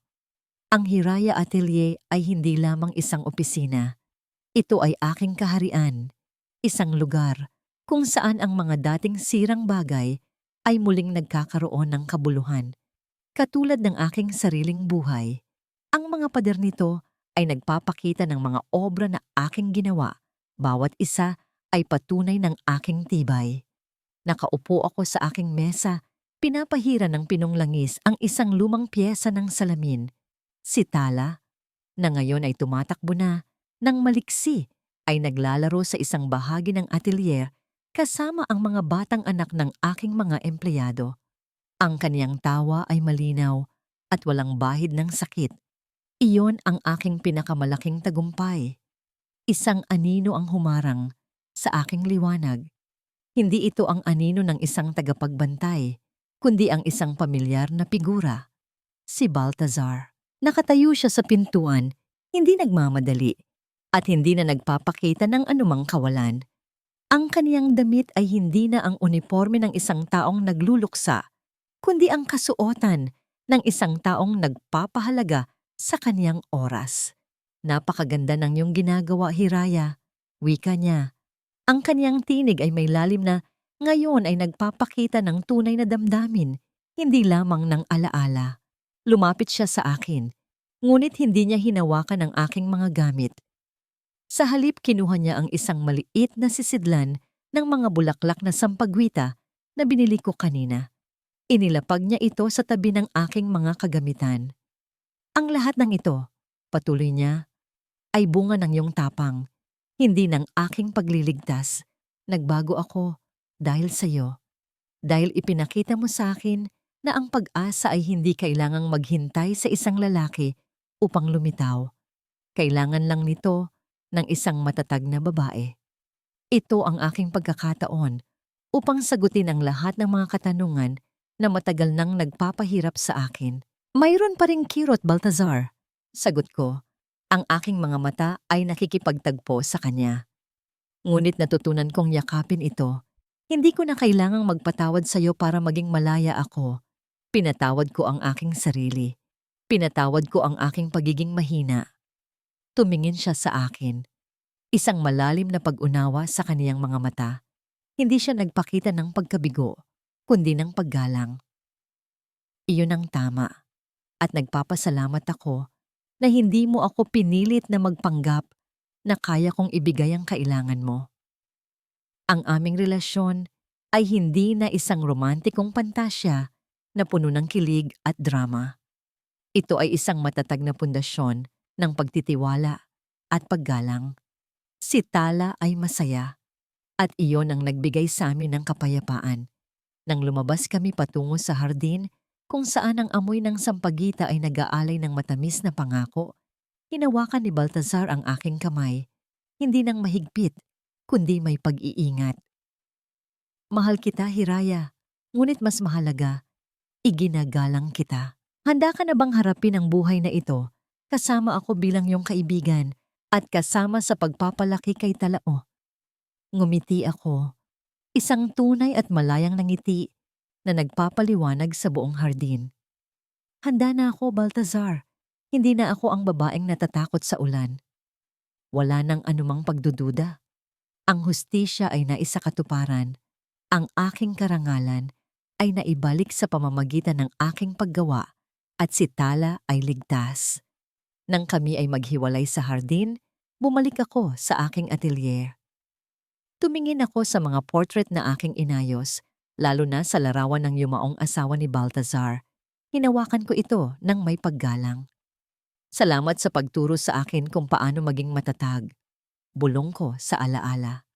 Ang Hiraya Atelier ay hindi lamang isang opisina. Ito ay aking kaharian, isang lugar kung saan ang mga dating sirang bagay ay muling nagkakaroon ng kabuluhan. Katulad ng aking sariling buhay, ang mga pader nito ay nagpapakita ng mga obra na aking ginawa. Bawat isa ay patunay ng aking tibay. Nakaupo ako sa aking mesa, pinapahira ng pinonglangis ang isang lumang piyesa ng salamin. Si Tala, na ngayon ay tumatakbo na, nang maliksi ay naglalaro sa isang bahagi ng atelier kasama ang mga batang anak ng aking mga empleyado. Ang kaniyang tawa ay malinaw at walang bahid ng sakit. Iyon ang aking pinakamalaking tagumpay. Isang anino ang humarang sa aking liwanag. Hindi ito ang anino ng isang tagapagbantay, kundi ang isang pamilyar na figura. Si Baltazar. Nakatayo siya sa pintuan, hindi nagmamadali, at hindi na nagpapakita ng anumang kawalan. Ang kaniyang damit ay hindi na ang uniforme ng isang taong nagluluksa, kundi ang kasuotan ng isang taong nagpapahalaga sa kaniyang oras. Napakaganda ng iyong ginagawa, Hiraya. Wika niya. Ang kaniyang tinig ay may lalim na ngayon ay nagpapakita ng tunay na damdamin, hindi lamang ng alaala. Lumapit siya sa akin, ngunit hindi niya hinawakan ang aking mga gamit. Sa halip kinuha niya ang isang maliit na sisidlan ng mga bulaklak na sampagwita na binili ko kanina. Inilapag niya ito sa tabi ng aking mga kagamitan. Ang lahat ng ito, patuloy niya, ay bunga ng iyong tapang, hindi ng aking pagliligtas. Nagbago ako dahil sa iyo. Dahil ipinakita mo sa akin na ang pag-asa ay hindi kailangang maghintay sa isang lalaki upang lumitaw. Kailangan lang nito ng isang matatag na babae. Ito ang aking pagkakataon upang sagutin ang lahat ng mga katanungan na matagal nang nagpapahirap sa akin. Mayroon pa ring kirot, Baltazar. Sagot ko. Ang aking mga mata ay nakikipagtagpo sa kanya. Ngunit natutunan kong yakapin ito. Hindi ko na kailangang magpatawad sa iyo para maging malaya ako. Pinatawad ko ang aking sarili. Pinatawad ko ang aking pagiging mahina. Tumingin siya sa akin. Isang malalim na pag-unawa sa kaniyang mga mata. Hindi siya nagpakita ng pagkabigo, kundi ng paggalang. Iyon ang tama. At nagpapasalamat ako na hindi mo ako pinilit na magpanggap na kaya kong ibigay ang kailangan mo. Ang aming relasyon ay hindi na isang romantikong pantasya na puno ng kilig at drama. Ito ay isang matatag na pundasyon ng pagtitiwala at paggalang. Si Tala ay masaya at iyon ang nagbigay sa amin ng kapayapaan. Nang lumabas kami patungo sa hardin kung saan ang amoy ng sampagita ay nag-aalay ng matamis na pangako, hinawakan ni Baltazar ang aking kamay, hindi nang mahigpit, kundi may pag-iingat. Mahal kita, Hiraya, ngunit mas mahalaga, iginagalang kita. Handa ka na bang harapin ang buhay na ito, kasama ako bilang iyong kaibigan at kasama sa pagpapalaki kay Talao? Ngumiti ako, isang tunay at malayang ngiti na nagpapaliwanag sa buong hardin. Handa na ako, Baltazar. Hindi na ako ang babaeng natatakot sa ulan. Wala nang anumang pagdududa. Ang hustisya ay naisakatuparan. Ang aking karangalan ay naibalik sa pamamagitan ng aking paggawa at si Tala ay ligtas. Nang kami ay maghiwalay sa hardin, bumalik ako sa aking atelier. Tumingin ako sa mga portrait na aking inayos, lalo na sa larawan ng yumaong asawa ni Baltazar. Hinawakan ko ito ng may paggalang. Salamat sa pagturo sa akin kung paano maging matatag. Bulong ko sa alaala.